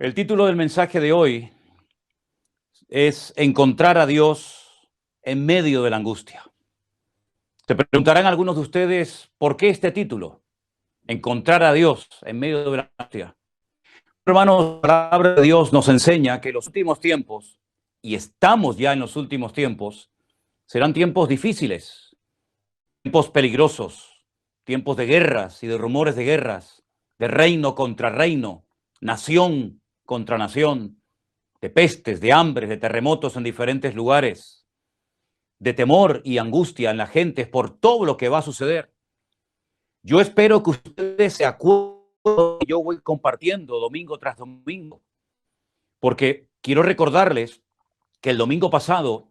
El título del mensaje de hoy es Encontrar a Dios en medio de la angustia. Se preguntarán algunos de ustedes, ¿por qué este título? Encontrar a Dios en medio de la angustia. Hermanos, la palabra de Dios nos enseña que los últimos tiempos, y estamos ya en los últimos tiempos, serán tiempos difíciles, tiempos peligrosos, tiempos de guerras y de rumores de guerras, de reino contra reino, nación contra nación, de pestes, de hambres, de terremotos en diferentes lugares, de temor y angustia en la gente por todo lo que va a suceder. Yo espero que ustedes se acuerden que yo voy compartiendo domingo tras domingo, porque quiero recordarles que el domingo pasado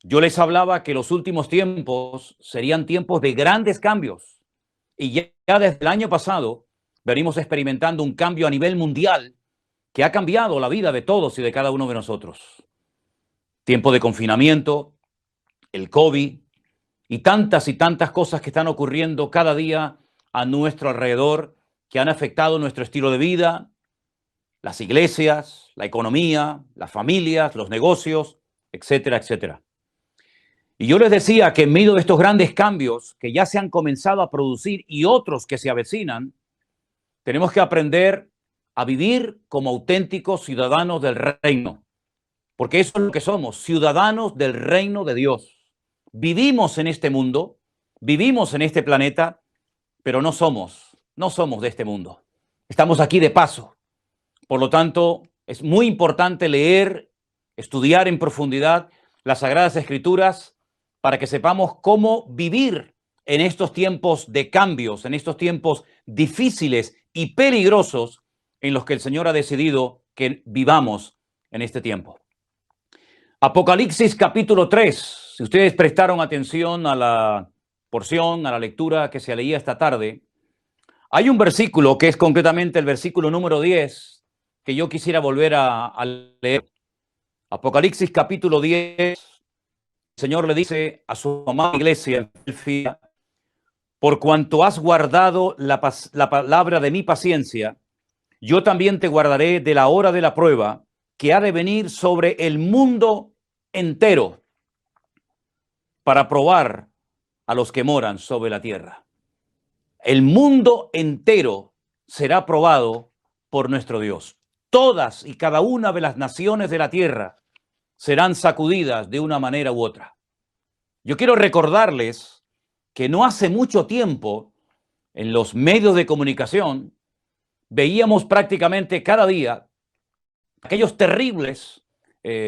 yo les hablaba que los últimos tiempos serían tiempos de grandes cambios, y ya desde el año pasado venimos experimentando un cambio a nivel mundial que ha cambiado la vida de todos y de cada uno de nosotros. Tiempo de confinamiento, el COVID y tantas cosas que están ocurriendo cada día a nuestro alrededor que han afectado nuestro estilo de vida, las iglesias, la economía, las familias, los negocios, etcétera, etcétera. Y yo les decía que en medio de estos grandes cambios que ya se han comenzado a producir y otros que se avecinan, tenemos que aprender a vivir como auténticos ciudadanos del reino, porque eso es lo que somos, ciudadanos del reino de Dios. Vivimos en este mundo, vivimos en este planeta, pero no somos de este mundo. Estamos aquí de paso. Por lo tanto, es muy importante leer, estudiar en profundidad las Sagradas Escrituras para que sepamos cómo vivir en estos tiempos de cambios, en estos tiempos difíciles y peligrosos en los que el Señor ha decidido que vivamos en este tiempo. Apocalipsis capítulo 3. Si ustedes prestaron atención a la porción, a la lectura que se leía esta tarde, hay un versículo que es concretamente el versículo número 10 que yo quisiera volver a leer. Apocalipsis capítulo 10, el Señor le dice a su amada iglesia en Filadelfia: por cuanto has guardado la palabra de mi paciencia, yo también te guardaré de la hora de la prueba que ha de venir sobre el mundo entero para probar a los que moran sobre la tierra. El mundo entero será probado por nuestro Dios. Todas y cada una de las naciones de la tierra serán sacudidas de una manera u otra. Yo quiero recordarles que no hace mucho tiempo en los medios de comunicación veíamos prácticamente cada día aquellos terribles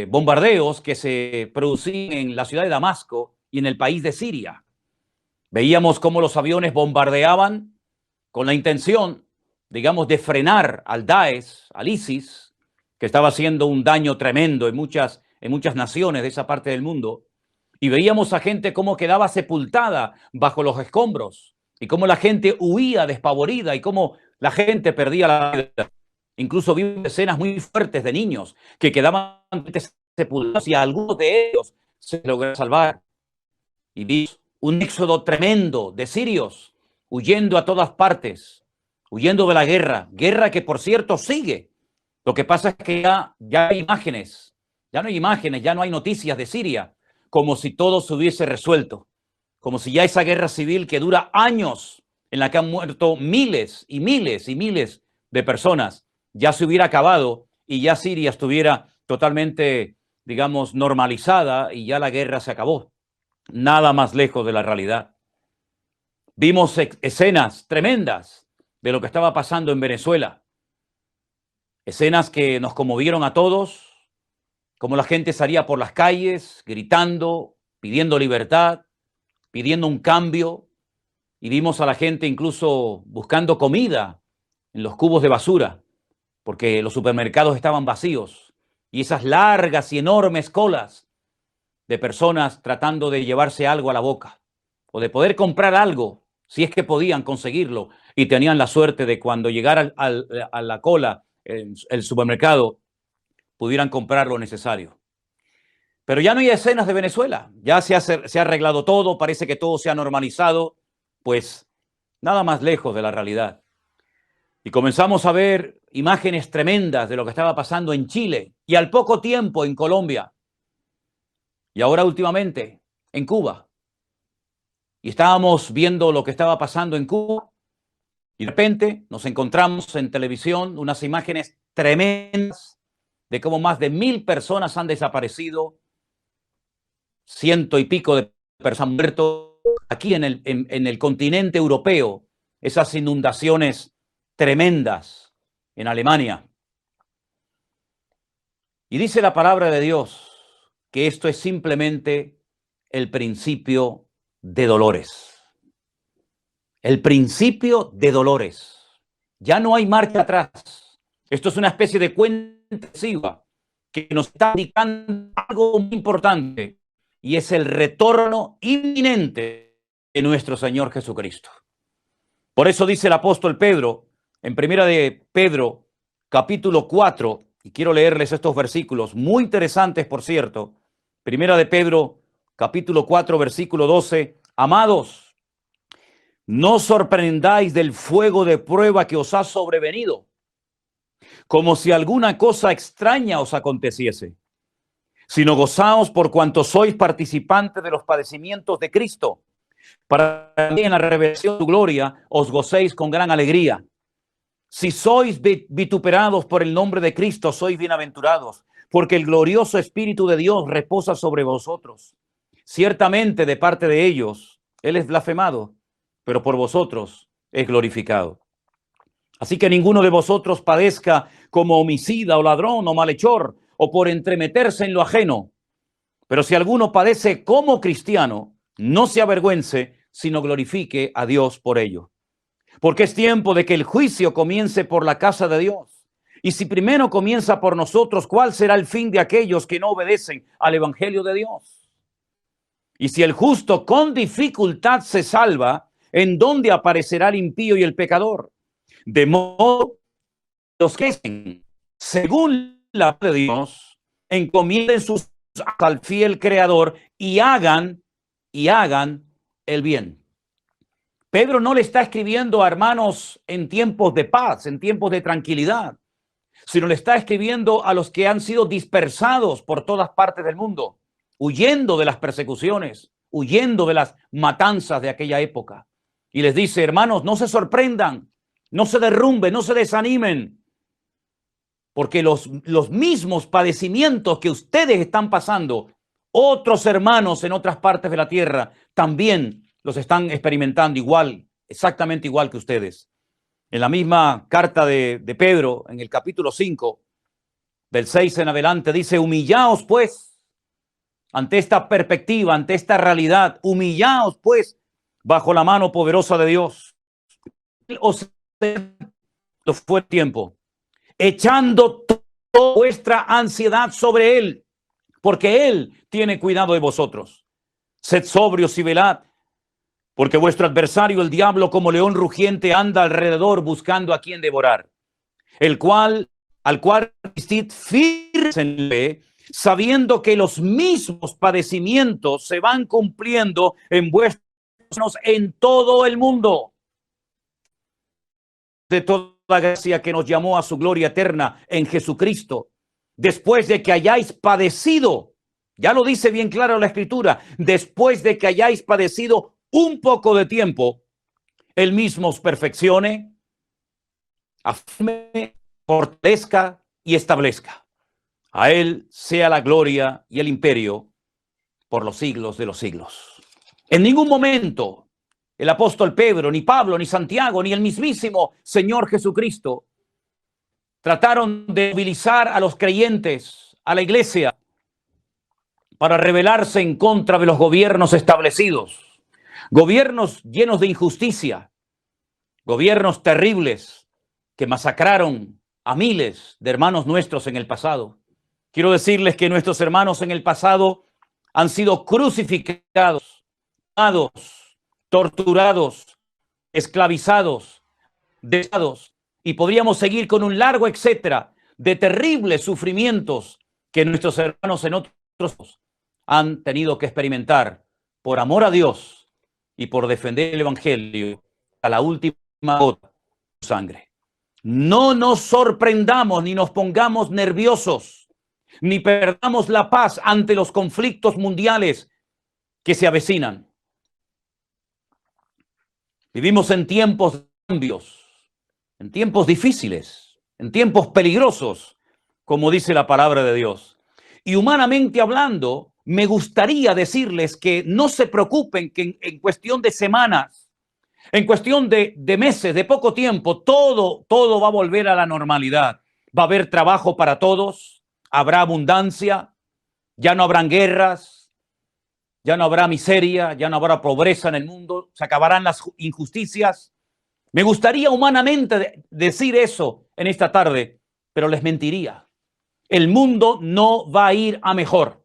bombardeos que se producían en la ciudad de Damasco y en el país de Siria. Veíamos cómo los aviones bombardeaban con la intención, digamos, de frenar al Daesh, al ISIS, que estaba haciendo un daño tremendo en muchas naciones de esa parte del mundo. Y veíamos a gente cómo quedaba sepultada bajo los escombros y cómo la gente huía despavorida y cómo la gente perdía la vida. Incluso vimos escenas muy fuertes de niños que quedaban sepultados y algunos de ellos se lograron salvar. Y vimos un éxodo tremendo de sirios huyendo a todas partes, huyendo de la guerra que por cierto sigue. Lo que pasa es que ya hay imágenes, ya no hay imágenes, ya no hay noticias de Siria, como si todo se hubiese resuelto, como si ya esa guerra civil que dura años, en la que han muerto miles y miles y miles de personas, ya se hubiera acabado y ya Siria estuviera totalmente, digamos, normalizada y ya la guerra se acabó. Nada más lejos de la realidad. Vimos escenas tremendas de lo que estaba pasando en Venezuela. Escenas que nos conmovieron a todos, como la gente salía por las calles gritando, pidiendo libertad, pidiendo un cambio, y vimos a la gente incluso buscando comida en los cubos de basura, porque los supermercados estaban vacíos, y esas largas y enormes colas de personas tratando de llevarse algo a la boca, o de poder comprar algo, si es que podían conseguirlo, y tenían la suerte de cuando llegara a la cola el supermercado, pudieran comprar lo necesario. Pero ya no hay escenas de Venezuela, ya se ha arreglado todo, parece que todo se ha normalizado, pues nada más lejos de la realidad. Y comenzamos a ver imágenes tremendas de lo que estaba pasando en Chile y al poco tiempo en Colombia. Y ahora últimamente en Cuba. Y estábamos viendo lo que estaba pasando en Cuba y de repente nos encontramos en televisión unas imágenes tremendas de cómo más de 1000 personas han desaparecido, 100 y pico de personas han muerto aquí en el continente europeo, esas inundaciones tremendas en Alemania. Y dice la palabra de Dios que esto es simplemente el principio de dolores. El principio de dolores. Ya no hay marcha atrás. Esto es una especie de cuenta regresiva que nos está indicando algo muy importante y es el retorno inminente de nuestro Señor Jesucristo. Por eso dice el apóstol Pedro en Primera de Pedro, capítulo 4, y quiero leerles estos versículos, muy interesantes, por cierto. Primera de Pedro, capítulo 4, versículo 12. Amados, no os sorprendáis del fuego de prueba que os ha sobrevenido, como si alguna cosa extraña os aconteciese, sino gozaos por cuanto sois participantes de los padecimientos de Cristo, para que en la revelación de tu gloria os gocéis con gran alegría. Si sois vituperados por el nombre de Cristo, sois bienaventurados, porque el glorioso Espíritu de Dios reposa sobre vosotros. Ciertamente de parte de ellos, Él es blasfemado, pero por vosotros es glorificado. Así que ninguno de vosotros padezca como homicida o ladrón o malhechor o por entremeterse en lo ajeno. Pero si alguno padece como cristiano, no se avergüence, sino glorifique a Dios por ello. Porque es tiempo de que el juicio comience por la casa de Dios. Y si primero comienza por nosotros, ¿cuál será el fin de aquellos que no obedecen al evangelio de Dios? Y si el justo con dificultad se salva, ¿en dónde aparecerá el impío y el pecador? De modo que los que hacen según la palabra de Dios, encomienden sus al fiel Creador y hagan el bien. Pedro no le está escribiendo a hermanos en tiempos de paz, en tiempos de tranquilidad, sino le está escribiendo a los que han sido dispersados por todas partes del mundo, huyendo de las persecuciones, huyendo de las matanzas de aquella época. Y les dice, hermanos, no se sorprendan, no se derrumben, no se desanimen, porque los mismos padecimientos que ustedes están pasando, otros hermanos en otras partes de la tierra también los están experimentando igual, exactamente igual que ustedes. En la misma carta de Pedro, en el capítulo 5, del 6 en adelante, dice, humillaos pues, ante esta perspectiva, ante esta realidad, humillaos pues, bajo la mano poderosa de Dios. Os fue el tiempo, echando toda vuestra ansiedad sobre Él, porque Él tiene cuidado de vosotros. Sed sobrios y velad, porque vuestro adversario, el diablo, como león rugiente, anda alrededor buscando a quien devorar, al cual resistid firmemente, sabiendo que los mismos padecimientos se van cumpliendo en vuestros en todo el mundo. De toda gracia que nos llamó a su gloria eterna en Jesucristo, después de que hayáis padecido, ya lo dice bien claro la Escritura, después de que hayáis padecido un poco de tiempo, Él mismo os perfeccione, afirme, fortalezca y establezca. A Él sea la gloria y el imperio por los siglos de los siglos. En ningún momento el apóstol Pedro, ni Pablo, ni Santiago, ni el mismísimo Señor Jesucristo trataron de movilizar a los creyentes, a la iglesia, para rebelarse en contra de los gobiernos establecidos. Gobiernos llenos de injusticia, gobiernos terribles que masacraron a miles de hermanos nuestros en el pasado. Quiero decirles que nuestros hermanos en el pasado han sido crucificados, torturados, esclavizados, dejados, y podríamos seguir con un largo etcétera de terribles sufrimientos que nuestros hermanos en otros han tenido que experimentar por amor a Dios y por defender el evangelio a la última gota de sangre. No nos sorprendamos ni nos pongamos nerviosos, ni perdamos la paz ante los conflictos mundiales que se avecinan. Vivimos en tiempos de cambios, en tiempos difíciles, en tiempos peligrosos, como dice la palabra de Dios. Y humanamente hablando, me gustaría decirles que no se preocupen que en cuestión de semanas, en cuestión de meses, de poco tiempo, todo va a volver a la normalidad. Va a haber trabajo para todos, habrá abundancia, ya no habrán guerras, ya no habrá miseria, ya no habrá pobreza en el mundo, se acabarán las injusticias. Me gustaría humanamente decir eso en esta tarde, pero les mentiría. El mundo no va a ir a mejor.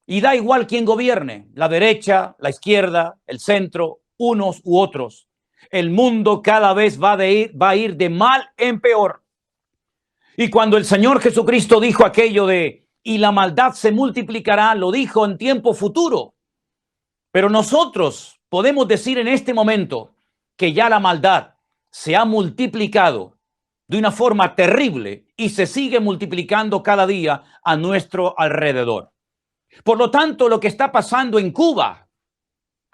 Y da igual quién gobierne, la derecha, la izquierda, el centro, unos u otros. El mundo cada vez va a ir de mal en peor. Y cuando el Señor Jesucristo dijo aquello de, y la maldad se multiplicará, lo dijo en tiempo futuro. Pero nosotros podemos decir en este momento que ya la maldad se ha multiplicado de una forma terrible y se sigue multiplicando cada día a nuestro alrededor. Por lo tanto, lo que está pasando en Cuba,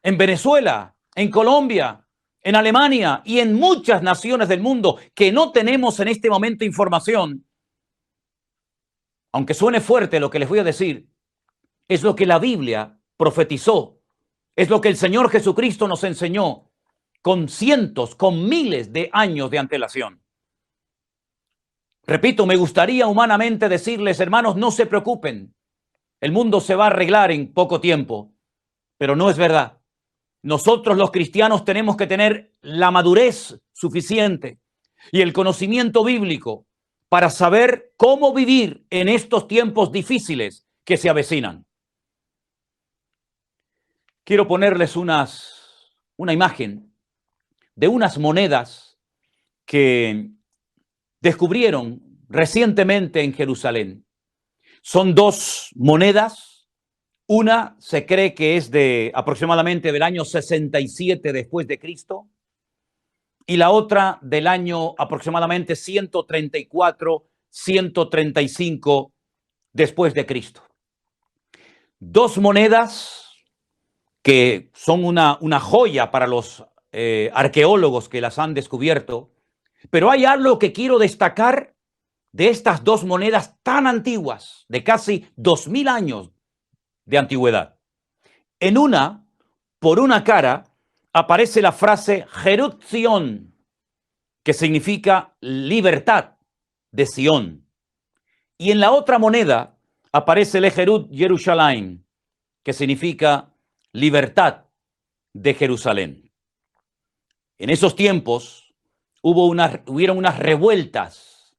en Venezuela, en Colombia, en Alemania y en muchas naciones del mundo que no tenemos en este momento información, aunque suene fuerte lo que les voy a decir, es lo que la Biblia profetizó, es lo que el Señor Jesucristo nos enseñó con cientos, con miles de años de antelación. Repito, me gustaría humanamente decirles, hermanos, no se preocupen, el mundo se va a arreglar en poco tiempo, pero no es verdad. Nosotros los cristianos tenemos que tener la madurez suficiente y el conocimiento bíblico para saber cómo vivir en estos tiempos difíciles que se avecinan. Quiero ponerles una imagen de unas monedas que descubrieron recientemente en Jerusalén. Son dos monedas. Una se cree que es de aproximadamente del año 67 después de Cristo y la otra del año aproximadamente 134, 135 después de Cristo. Dos monedas que son una joya para los arqueólogos que las han descubierto, pero hay algo que quiero destacar de estas dos monedas tan antiguas, de casi 2000 años de antigüedad. En una, por una cara, aparece la frase Jerut Zion, que significa libertad de Sion. Y en la otra moneda aparece el Jerut Jerusalén, que significa libertad de Jerusalén. En esos tiempos hubieron unas revueltas.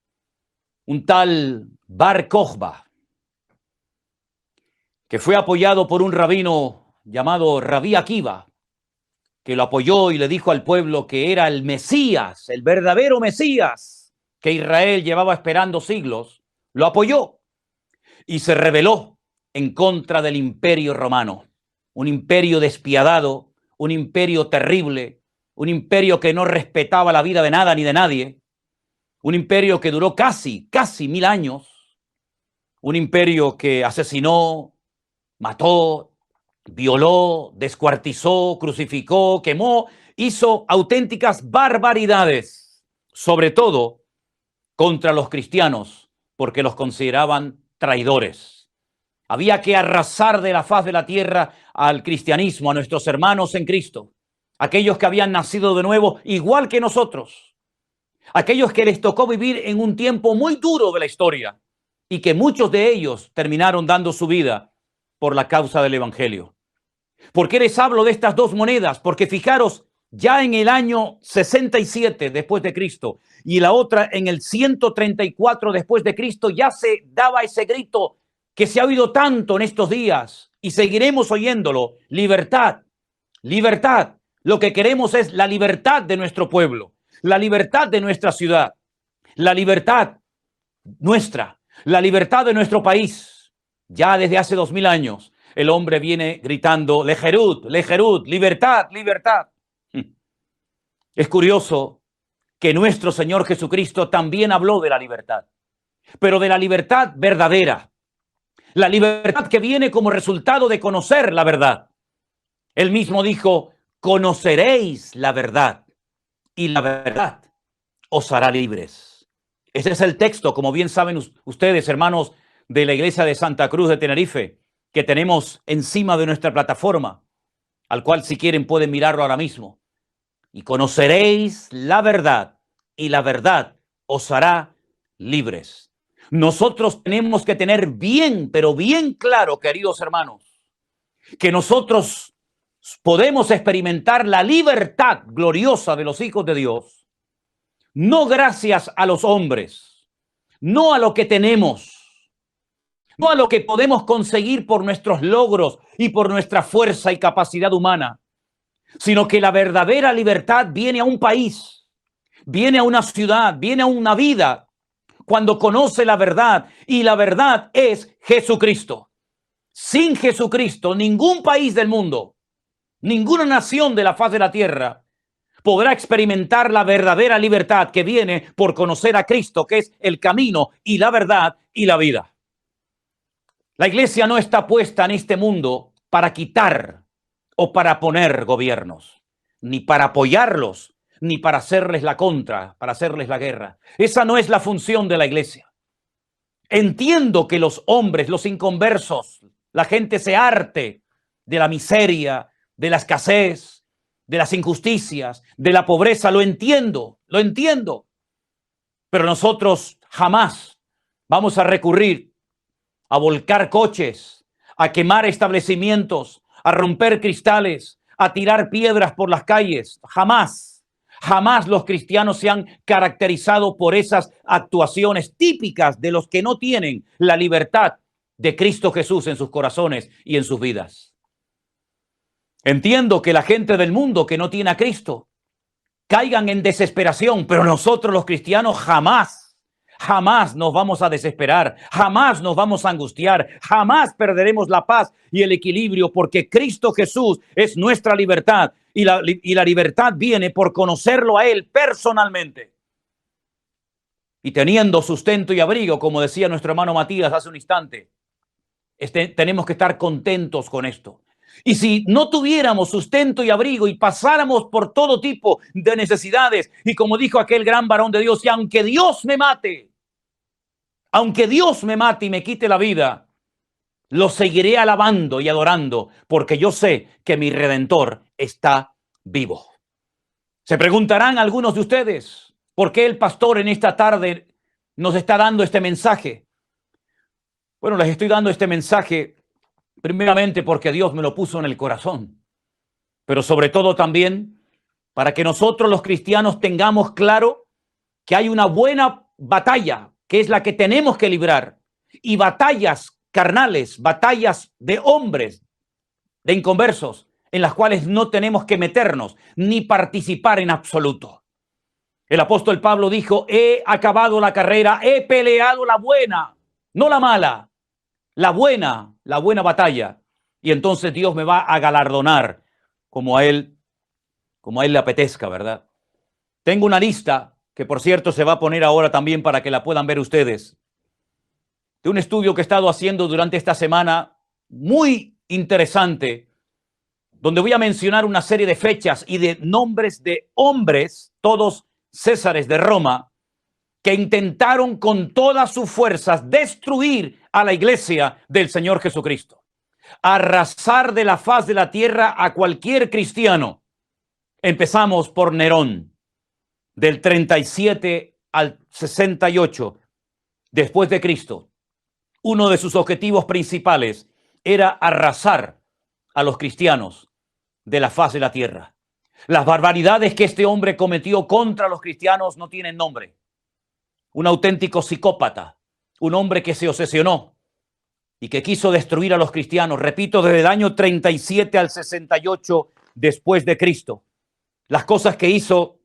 Un tal Bar Kokhba, que fue apoyado por un rabino llamado Rabí Akiva, que lo apoyó y le dijo al pueblo que era el Mesías, el verdadero Mesías que Israel llevaba esperando siglos, lo apoyó y se rebeló en contra del imperio romano, un imperio despiadado, un imperio terrible, un imperio que no respetaba la vida de nada ni de nadie, un imperio que duró casi 1000 años, un imperio que asesinó, mató, violó, descuartizó, crucificó, quemó, hizo auténticas barbaridades, sobre todo contra los cristianos, porque los consideraban traidores. Había que arrasar de la faz de la tierra al cristianismo, a nuestros hermanos en Cristo, aquellos que habían nacido de nuevo igual que nosotros, aquellos que les tocó vivir en un tiempo muy duro de la historia y que muchos de ellos terminaron dando su vida por la causa del evangelio. ¿Por qué les hablo de estas dos monedas? Porque fijaros, ya en el año 67 después de Cristo y la otra en el 134 después de Cristo ya se daba ese grito que se ha oído tanto en estos días y seguiremos oyéndolo: libertad, libertad. Lo que queremos es la libertad de nuestro pueblo, la libertad de nuestra ciudad, la libertad nuestra, la libertad de nuestro país. Ya desde hace 2000 años el hombre viene gritando lejerut, lejerut, libertad, libertad. Es curioso que nuestro Señor Jesucristo también habló de la libertad, pero de la libertad verdadera, la libertad que viene como resultado de conocer la verdad. Él mismo dijo, conoceréis la verdad y la verdad os hará libres. Ese es el texto, como bien saben ustedes, hermanos de la iglesia de Santa Cruz de Tenerife, que tenemos encima de nuestra plataforma, al cual si quieren pueden mirarlo ahora mismo. Y conoceréis la verdad y la verdad os hará libres. Nosotros tenemos que tener bien, pero bien claro, queridos hermanos, que nosotros podemos experimentar la libertad gloriosa de los hijos de Dios, no gracias a los hombres, no a lo que tenemos, no a lo que podemos conseguir por nuestros logros y por nuestra fuerza y capacidad humana, sino que la verdadera libertad viene a un país, viene a una ciudad, viene a una vida, cuando conoce la verdad, y la verdad es Jesucristo. Sin Jesucristo, ningún país del mundo, ninguna nación de la faz de la tierra podrá experimentar la verdadera libertad que viene por conocer a Cristo, que es el camino y la verdad y la vida. La iglesia no está puesta en este mundo para quitar o para poner gobiernos, ni para apoyarlos, ni para hacerles la contra, para hacerles la guerra. Esa no es la función de la iglesia. Entiendo que los hombres, los inconversos, la gente se harte de la miseria, de la escasez, de las injusticias, de la pobreza. Lo entiendo. Pero nosotros jamás vamos a recurrir a volcar coches, a quemar establecimientos, a romper cristales, a tirar piedras por las calles. Jamás los cristianos se han caracterizado por esas actuaciones típicas de los que no tienen la libertad de Cristo Jesús en sus corazones y en sus vidas. Entiendo que la gente del mundo que no tiene a Cristo caigan en desesperación, pero nosotros los cristianos jamás nos vamos a desesperar, jamás nos vamos a angustiar, jamás perderemos la paz y el equilibrio, porque Cristo Jesús es nuestra libertad, y la libertad viene por conocerlo a Él personalmente. Y teniendo sustento y abrigo, como decía nuestro hermano Matías hace un instante, tenemos que estar contentos con esto. Y si no tuviéramos sustento y abrigo y pasáramos por todo tipo de necesidades, y como dijo aquel gran varón de Dios, y aunque Dios me mate y me quite la vida, lo seguiré alabando y adorando, porque yo sé que mi Redentor está vivo. Se preguntarán algunos de ustedes, ¿por qué el pastor en esta tarde nos está dando este mensaje? Bueno, les estoy dando este mensaje primeramente porque Dios me lo puso en el corazón, pero sobre todo también para que nosotros los cristianos tengamos claro que hay una buena batalla, que es la que tenemos que librar, y batallas carnales, batallas de hombres, de inconversos, en las cuales no tenemos que meternos ni participar en absoluto. El apóstol Pablo dijo, he acabado la carrera, he peleado la buena, no la mala, la buena batalla. Y entonces Dios me va a galardonar como a él le apetezca, ¿verdad? Tengo una lista que, por cierto, se va a poner ahora también para que la puedan ver ustedes, de un estudio que he estado haciendo durante esta semana, muy interesante, donde voy a mencionar una serie de fechas y de nombres de hombres, todos césares de Roma, que intentaron con todas sus fuerzas destruir a la iglesia del Señor Jesucristo, arrasar de la faz de la tierra a cualquier cristiano. Empezamos por Nerón, del 37 al 68 después de Cristo. Uno de sus objetivos principales era arrasar a los cristianos de la faz de la tierra. Las barbaridades que este hombre cometió contra los cristianos no tienen nombre. Un auténtico psicópata, un hombre que se obsesionó y que quiso destruir a los cristianos, repito, desde el año 37 al 68 después de Cristo. Las cosas que hizo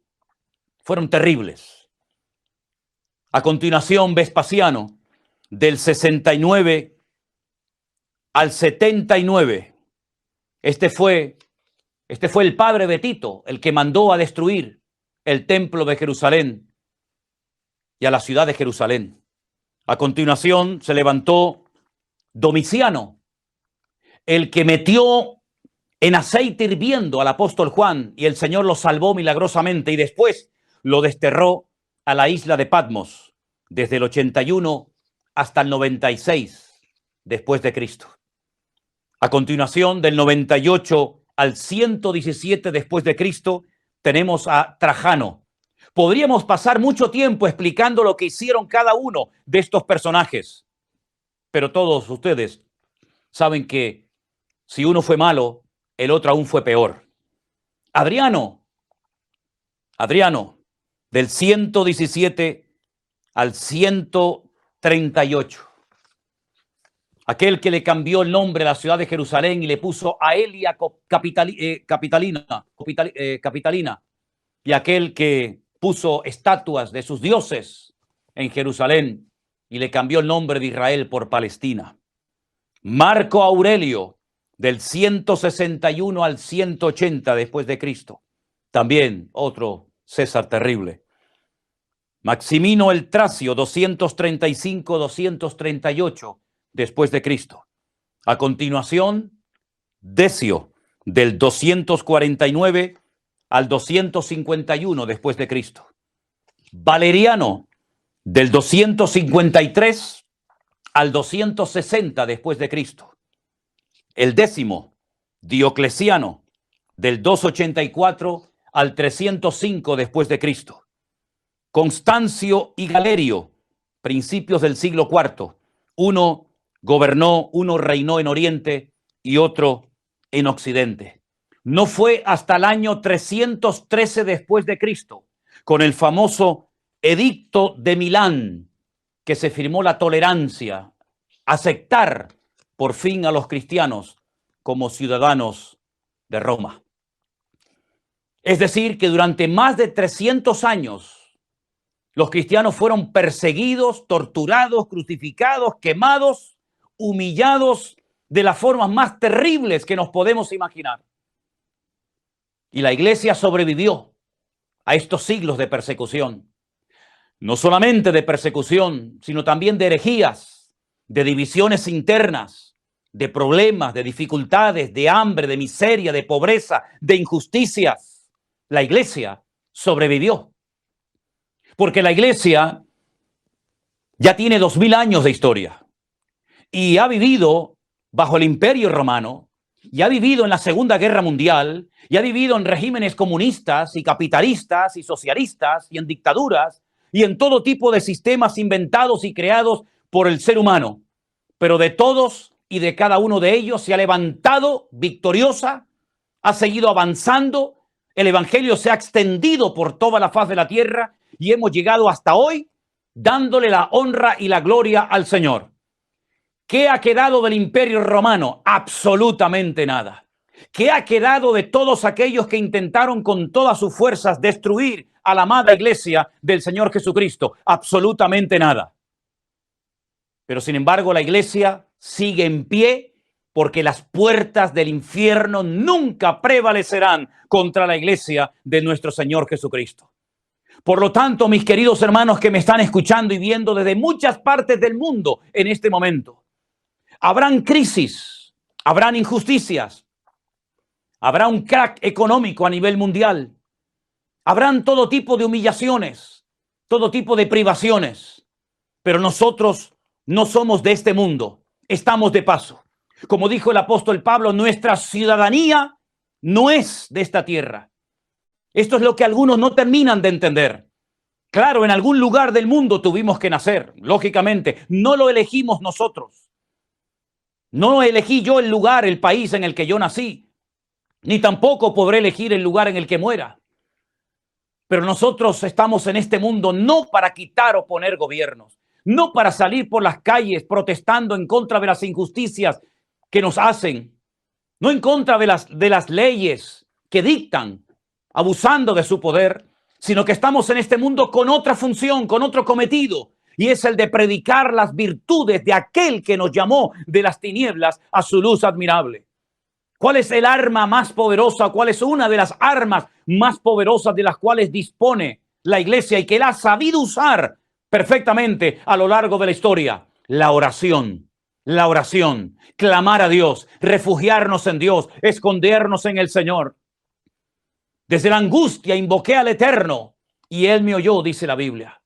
fueron terribles. A continuación, Vespasiano, del 69 al 79. Este fue el padre de Tito, el que mandó a destruir el templo de Jerusalén y a la ciudad de Jerusalén. A continuación se levantó Domiciano, el que metió en aceite hirviendo al apóstol Juan, y el Señor lo salvó milagrosamente, y después lo desterró a la isla de Patmos, desde el 81 hasta el 96 después de Cristo. A continuación, del 98 al 117 después de Cristo, tenemos a Trajano. Podríamos pasar mucho tiempo explicando lo que hicieron cada uno de estos personajes, pero todos ustedes saben que si uno fue malo, el otro aún fue peor. Adriano, del 117 al 138. Aquel que le cambió el nombre a la ciudad de Jerusalén y le puso Aelia Capitalina, y aquel que puso estatuas de sus dioses en Jerusalén y le cambió el nombre de Israel por Palestina. Marco Aurelio, del 161 al 180 después de Cristo, también otro César terrible. Maximino el Tracio, 235-238 después de Cristo. A continuación, Decio, del 249 al 251 después de Cristo. Valeriano, del 253 al 260 después de Cristo. El 10º, Diocleciano, del 284 al 305 después de Cristo. Constancio y Galerio, principios del siglo IV. Uno gobernó, uno reinó en Oriente y otro en Occidente. No fue hasta el año 313 después de Cristo, con el famoso Edicto de Milán, que se firmó la tolerancia, aceptar por fin a los cristianos como ciudadanos de Roma. Es decir, que durante más de 300 años los cristianos fueron perseguidos, torturados, crucificados, quemados, humillados de las formas más terribles que nos podemos imaginar. Y la iglesia sobrevivió a estos siglos de persecución. No solamente de persecución, sino también de herejías, de divisiones internas, de problemas, de dificultades, de hambre, de miseria, de pobreza, de injusticias. La iglesia sobrevivió. Porque la iglesia ya tiene 2000 años de historia y ha vivido bajo el Imperio Romano, y ha vivido en la Segunda Guerra Mundial, y ha vivido en regímenes comunistas y capitalistas y socialistas y en dictaduras y en todo tipo de sistemas inventados y creados por el ser humano. Pero de todos y de cada uno de ellos se ha levantado victoriosa, ha seguido avanzando, el evangelio se ha extendido por toda la faz de la tierra y hemos llegado hasta hoy dándole la honra y la gloria al Señor. ¿Qué ha quedado del Imperio Romano? Absolutamente nada. ¿Qué ha quedado de todos aquellos que intentaron con todas sus fuerzas destruir a la amada iglesia del Señor Jesucristo? Absolutamente nada. Pero sin embargo la iglesia sigue en pie, porque las puertas del infierno nunca prevalecerán contra la iglesia de nuestro Señor Jesucristo. Por lo tanto, mis queridos hermanos que me están escuchando y viendo desde muchas partes del mundo en este momento, habrán crisis, habrán injusticias, habrá un crack económico a nivel mundial, habrán todo tipo de humillaciones, todo tipo de privaciones, pero nosotros no somos de este mundo, estamos de paso. Como dijo el apóstol Pablo, nuestra ciudadanía no es de esta tierra. Esto es lo que algunos no terminan de entender. Claro, en algún lugar del mundo tuvimos que nacer, lógicamente, no lo elegimos nosotros. No elegí yo el lugar, el país en el que yo nací, ni tampoco podré elegir el lugar en el que muera. Pero nosotros estamos en este mundo no para quitar o poner gobiernos, no para salir por las calles protestando en contra de las injusticias que nos hacen, no en contra de las leyes que dictan, abusando de su poder, sino que estamos en este mundo con otra función, con otro cometido, y es el de predicar las virtudes de aquel que nos llamó de las tinieblas a su luz admirable. ¿Cuál es el arma más poderosa? ¿Cuál es una de las armas más poderosas de las cuales dispone la iglesia y que él ha sabido usar perfectamente a lo largo de la historia? La oración. La oración. Clamar a Dios. Refugiarnos en Dios. Escondernos en el Señor. Desde la angustia invoqué al Eterno y él me oyó, dice la Biblia.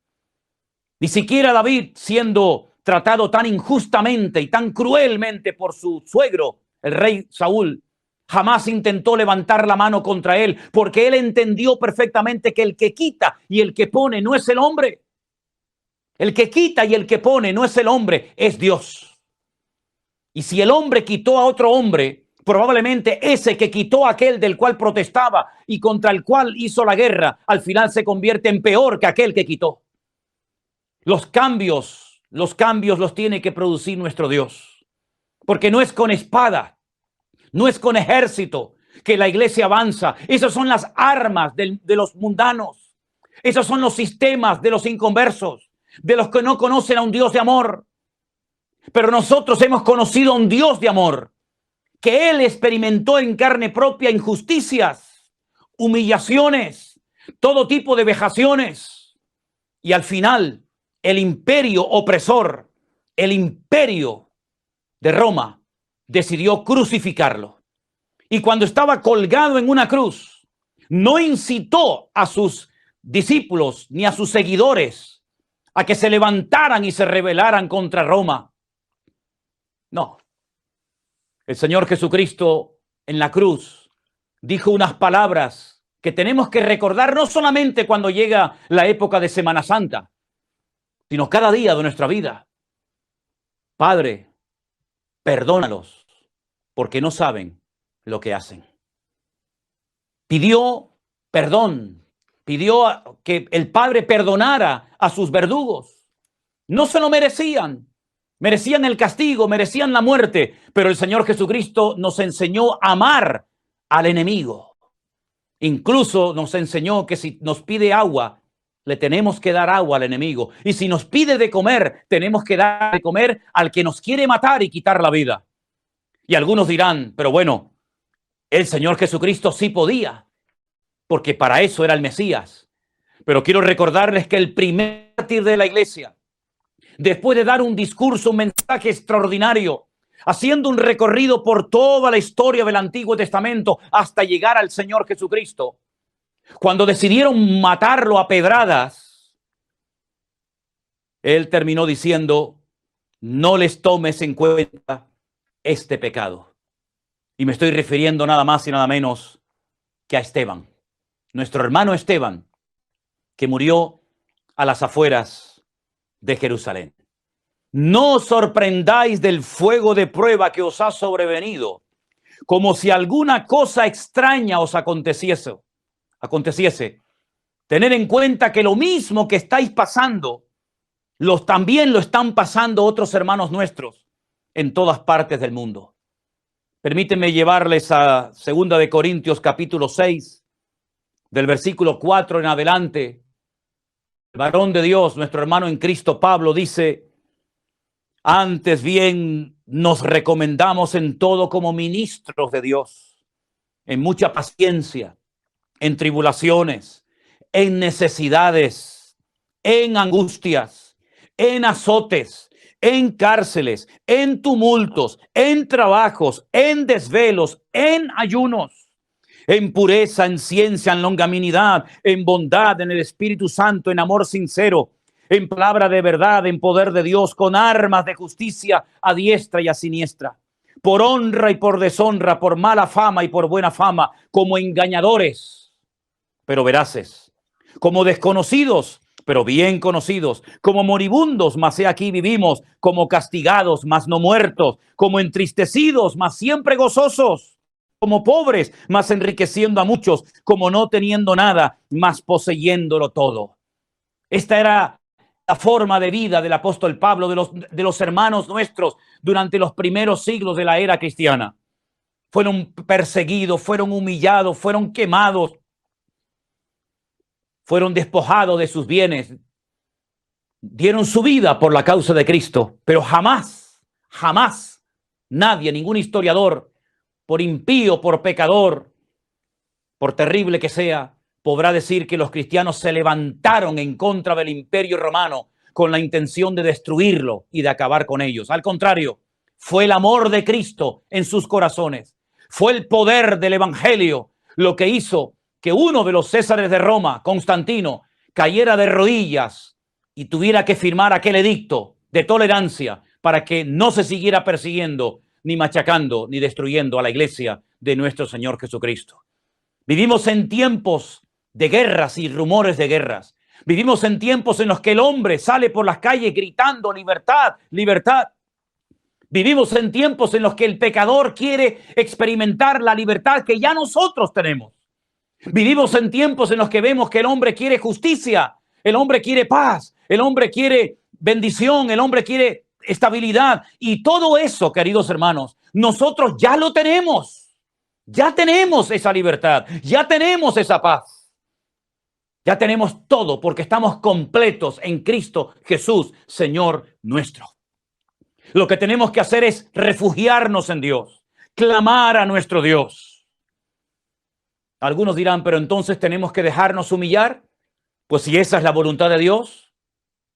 Ni siquiera David, siendo tratado tan injustamente y tan cruelmente por su suegro, el rey Saúl, jamás intentó levantar la mano contra él, porque él entendió perfectamente que el que quita y el que pone no es el hombre. El que quita y el que pone no es el hombre, es Dios. Y si el hombre quitó a otro hombre, probablemente ese que quitó a aquel del cual protestaba y contra el cual hizo la guerra, al final se convierte en peor que aquel que quitó. Los cambios los tiene que producir nuestro Dios. Porque no es con espada, no es con ejército que la iglesia avanza. Esas son las armas de los mundanos. Esos son los sistemas de los inconversos, de los que no conocen a un Dios de amor. Pero nosotros hemos conocido a un Dios de amor, que Él experimentó en carne propia injusticias, humillaciones, todo tipo de vejaciones. Y al final, el imperio opresor, el imperio de Roma, decidió crucificarlo. Y cuando estaba colgado en una cruz, no incitó a sus discípulos ni a sus seguidores a que se levantaran y se rebelaran contra Roma. No. El Señor Jesucristo en la cruz dijo unas palabras que tenemos que recordar no solamente cuando llega la época de Semana Santa, sino cada día de nuestra vida. Padre, perdónalos, porque no saben lo que hacen. Pidió perdón, pidió que el Padre perdonara a sus verdugos. No se lo merecían, merecían el castigo, merecían la muerte, pero el Señor Jesucristo nos enseñó a amar al enemigo. Incluso nos enseñó que si nos pide agua, le tenemos que dar agua al enemigo. Y si nos pide de comer, tenemos que dar de comer al que nos quiere matar y quitar la vida. Y algunos dirán, pero bueno, el Señor Jesucristo sí podía, porque para eso era el Mesías. Pero quiero recordarles que el primer mártir de la iglesia, después de dar un discurso, un mensaje extraordinario, haciendo un recorrido por toda la historia del Antiguo Testamento hasta llegar al Señor Jesucristo, cuando decidieron matarlo a pedradas, él terminó diciendo, no les tomes en cuenta este pecado. Y me estoy refiriendo nada más y nada menos que a Esteban, nuestro hermano Esteban, que murió a las afueras de Jerusalén. No os sorprendáis del fuego de prueba que os ha sobrevenido, como si alguna cosa extraña os aconteciese. Tener en cuenta que lo mismo que estáis pasando, también lo están pasando otros hermanos nuestros en todas partes del mundo. Permítanme llevarles a 2 de Corintios capítulo 6, del versículo 4 en adelante. El varón de Dios, nuestro hermano en Cristo Pablo, dice, antes bien nos recomendamos en todo como ministros de Dios, en mucha paciencia, en tribulaciones, en necesidades, en angustias, en azotes, en cárceles, en tumultos, en trabajos, en desvelos, en ayunos, en pureza, en ciencia, en longanimidad, en bondad, en el Espíritu Santo, en amor sincero, en palabra de verdad, en poder de Dios, con armas de justicia a diestra y a siniestra, por honra y por deshonra, por mala fama y por buena fama, como engañadores, pero veraces, como desconocidos, pero bien conocidos, como moribundos, mas he aquí vivimos, como castigados, mas no muertos, como entristecidos, mas siempre gozosos, como pobres, mas enriqueciendo a muchos, como no teniendo nada, mas poseyéndolo todo. Esta era la forma de vida del apóstol Pablo, de los hermanos nuestros durante los primeros siglos de la era cristiana. Fueron perseguidos, fueron humillados, fueron quemados, fueron despojados de sus bienes, dieron su vida por la causa de Cristo, pero jamás nadie, ningún historiador por impío, por pecador, por terrible que sea, podrá decir que los cristianos se levantaron en contra del Imperio Romano con la intención de destruirlo y de acabar con ellos. Al contrario, fue el amor de Cristo en sus corazones. Fue el poder del Evangelio lo que hizo que uno de los Césares de Roma, Constantino, cayera de rodillas y tuviera que firmar aquel edicto de tolerancia para que no se siguiera persiguiendo, ni machacando, ni destruyendo a la iglesia de nuestro Señor Jesucristo. Vivimos en tiempos de guerras y rumores de guerras. Vivimos en tiempos en los que el hombre sale por las calles gritando libertad, libertad. Vivimos en tiempos en los que el pecador quiere experimentar la libertad que ya nosotros tenemos. Vivimos en tiempos en los que vemos que el hombre quiere justicia, el hombre quiere paz, el hombre quiere bendición, el hombre quiere estabilidad. Y todo eso, queridos hermanos, nosotros ya lo tenemos. Ya tenemos esa libertad, ya tenemos esa paz. Ya tenemos todo porque estamos completos en Cristo Jesús, Señor nuestro. Lo que tenemos que hacer es refugiarnos en Dios, clamar a nuestro Dios. Algunos dirán, pero entonces tenemos que dejarnos humillar. Pues si esa es la voluntad de Dios,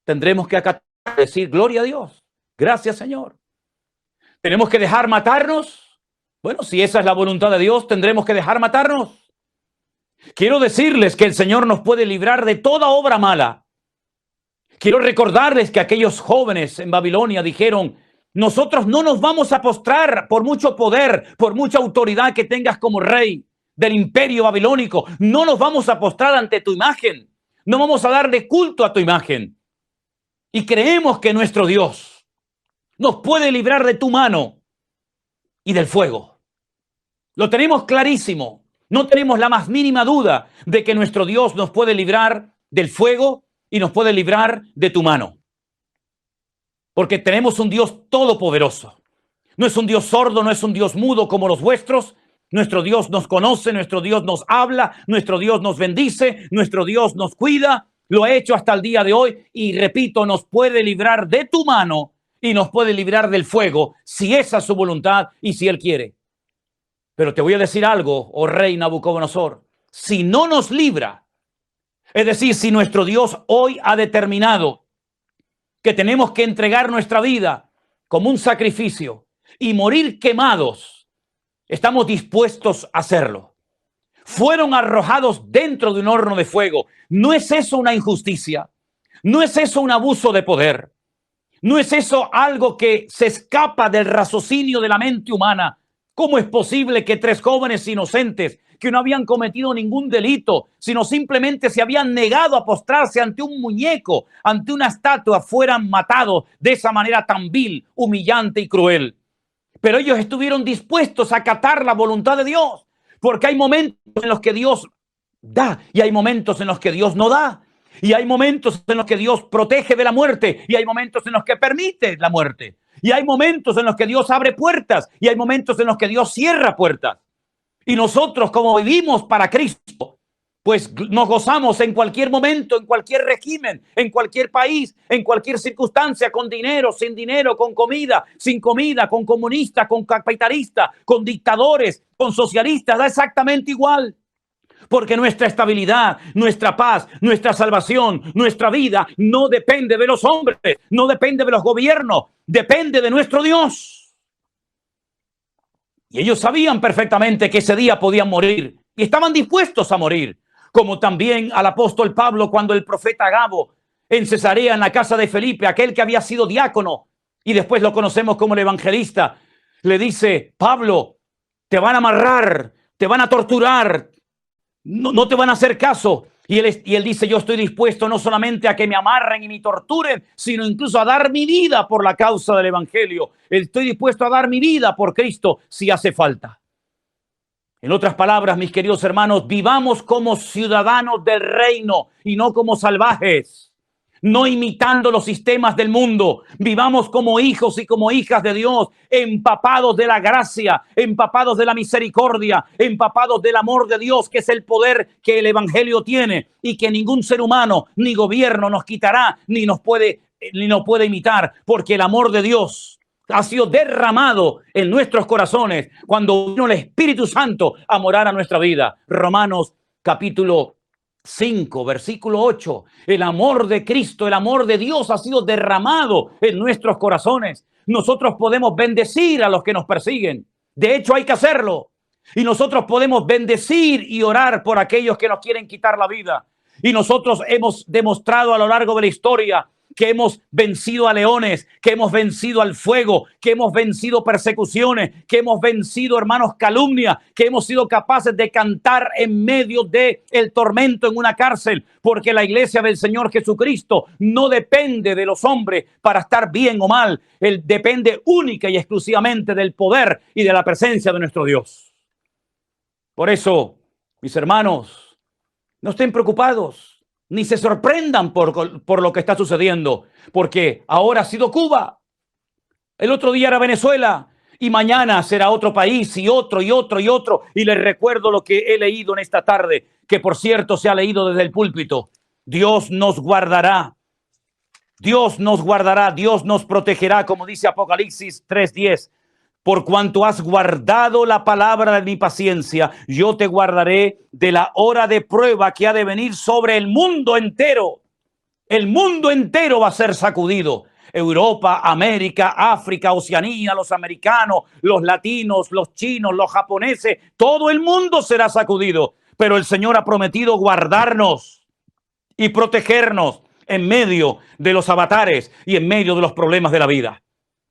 tendremos que acatar, decir gloria a Dios, gracias Señor. Tenemos que dejar matarnos. Bueno, si esa es la voluntad de Dios, tendremos que dejar matarnos. Quiero decirles que el Señor nos puede librar de toda obra mala. Quiero recordarles que aquellos jóvenes en Babilonia dijeron, nosotros no nos vamos a postrar por mucho poder, por mucha autoridad que tengas como rey del imperio babilónico. No nos vamos a postrar ante tu imagen. No vamos a darle culto a tu imagen. Y creemos que nuestro Dios nos puede librar de tu mano y del fuego. Lo tenemos clarísimo. No tenemos la más mínima duda de que nuestro Dios nos puede librar del fuego y nos puede librar de tu mano. Porque tenemos un Dios todopoderoso. No es un Dios sordo, no es un Dios mudo como los vuestros. Nuestro Dios nos conoce, nuestro Dios nos habla, nuestro Dios nos bendice, nuestro Dios nos cuida. Lo ha hecho hasta el día de hoy y, repito, nos puede librar de tu mano y nos puede librar del fuego si esa es su voluntad y si Él quiere. Pero te voy a decir algo, oh rey Nabucodonosor, si no nos libra, es decir, si nuestro Dios hoy ha determinado que tenemos que entregar nuestra vida como un sacrificio y morir quemados, estamos dispuestos a hacerlo. Fueron arrojados dentro de un horno de fuego. ¿No es eso una injusticia? ¿No es eso un abuso de poder? ¿No es eso algo que se escapa del raciocinio de la mente humana? ¿Cómo es posible que 3 jóvenes inocentes que no habían cometido ningún delito, sino simplemente se habían negado a postrarse ante un muñeco, ante una estatua, fueran matados de esa manera tan vil, humillante y cruel? Pero ellos estuvieron dispuestos a acatar la voluntad de Dios, porque hay momentos en los que Dios da y hay momentos en los que Dios no da. Y hay momentos en los que Dios protege de la muerte y hay momentos en los que permite la muerte. Y hay momentos en los que Dios abre puertas y hay momentos en los que Dios cierra puertas. Y nosotros, como vivimos para Cristo, pues nos gozamos en cualquier momento, en cualquier régimen, en cualquier país, en cualquier circunstancia, con dinero, sin dinero, con comida, sin comida, con comunista, con capitalista, con dictadores, con socialistas, da exactamente igual. Porque nuestra estabilidad, nuestra paz, nuestra salvación, nuestra vida no depende de los hombres, no depende de los gobiernos, depende de nuestro Dios. Y ellos sabían perfectamente que ese día podían morir y estaban dispuestos a morir. Como también al apóstol Pablo cuando el profeta Agabo en Cesarea, en la casa de Felipe, aquel que había sido diácono y después lo conocemos como el evangelista, le dice, Pablo, te van a amarrar, te van a torturar, no te van a hacer caso. Y él dice, yo estoy dispuesto no solamente a que me amarren y me torturen, sino incluso a dar mi vida por la causa del evangelio. Estoy dispuesto a dar mi vida por Cristo si hace falta. En otras palabras, mis queridos hermanos, vivamos como ciudadanos del reino y no como salvajes. No imitando los sistemas del mundo. Vivamos como hijos y como hijas de Dios, empapados de la gracia, empapados de la misericordia, empapados del amor de Dios, que es el poder que el evangelio tiene y que ningún ser humano ni gobierno nos quitará ni nos puede imitar, porque el amor de Dios ha sido derramado en nuestros corazones cuando vino el Espíritu Santo a morar a nuestra vida. Romanos capítulo 5, versículo 8. El amor de Cristo, el amor de Dios ha sido derramado en nuestros corazones. Nosotros podemos bendecir a los que nos persiguen. De hecho, hay que hacerlo. Y nosotros podemos bendecir y orar por aquellos que nos quieren quitar la vida. Y nosotros hemos demostrado a lo largo de la historia que hemos vencido a leones, que hemos vencido al fuego, que hemos vencido persecuciones, que hemos vencido, hermanos, calumnia, que hemos sido capaces de cantar en medio del tormento en una cárcel, porque la iglesia del Señor Jesucristo no depende de los hombres para estar bien o mal. Él depende única y exclusivamente del poder y de la presencia de nuestro Dios. Por eso, mis hermanos, no estén preocupados, ni se sorprendan por lo que está sucediendo, porque ahora ha sido Cuba, el otro día era Venezuela, y mañana será otro país, y otro, y otro, y otro. Y les recuerdo lo que he leído en esta tarde, que por cierto se ha leído desde el púlpito. Dios nos guardará, Dios nos guardará, Dios nos protegerá, como dice Apocalipsis 3:10. Por cuanto has guardado la palabra de mi paciencia, yo te guardaré de la hora de prueba que ha de venir sobre el mundo entero. El mundo entero va a ser sacudido. Europa, América, África, Oceanía, los americanos, los latinos, los chinos, los japoneses, todo el mundo será sacudido. Pero el Señor ha prometido guardarnos y protegernos en medio de los avatares y en medio de los problemas de la vida.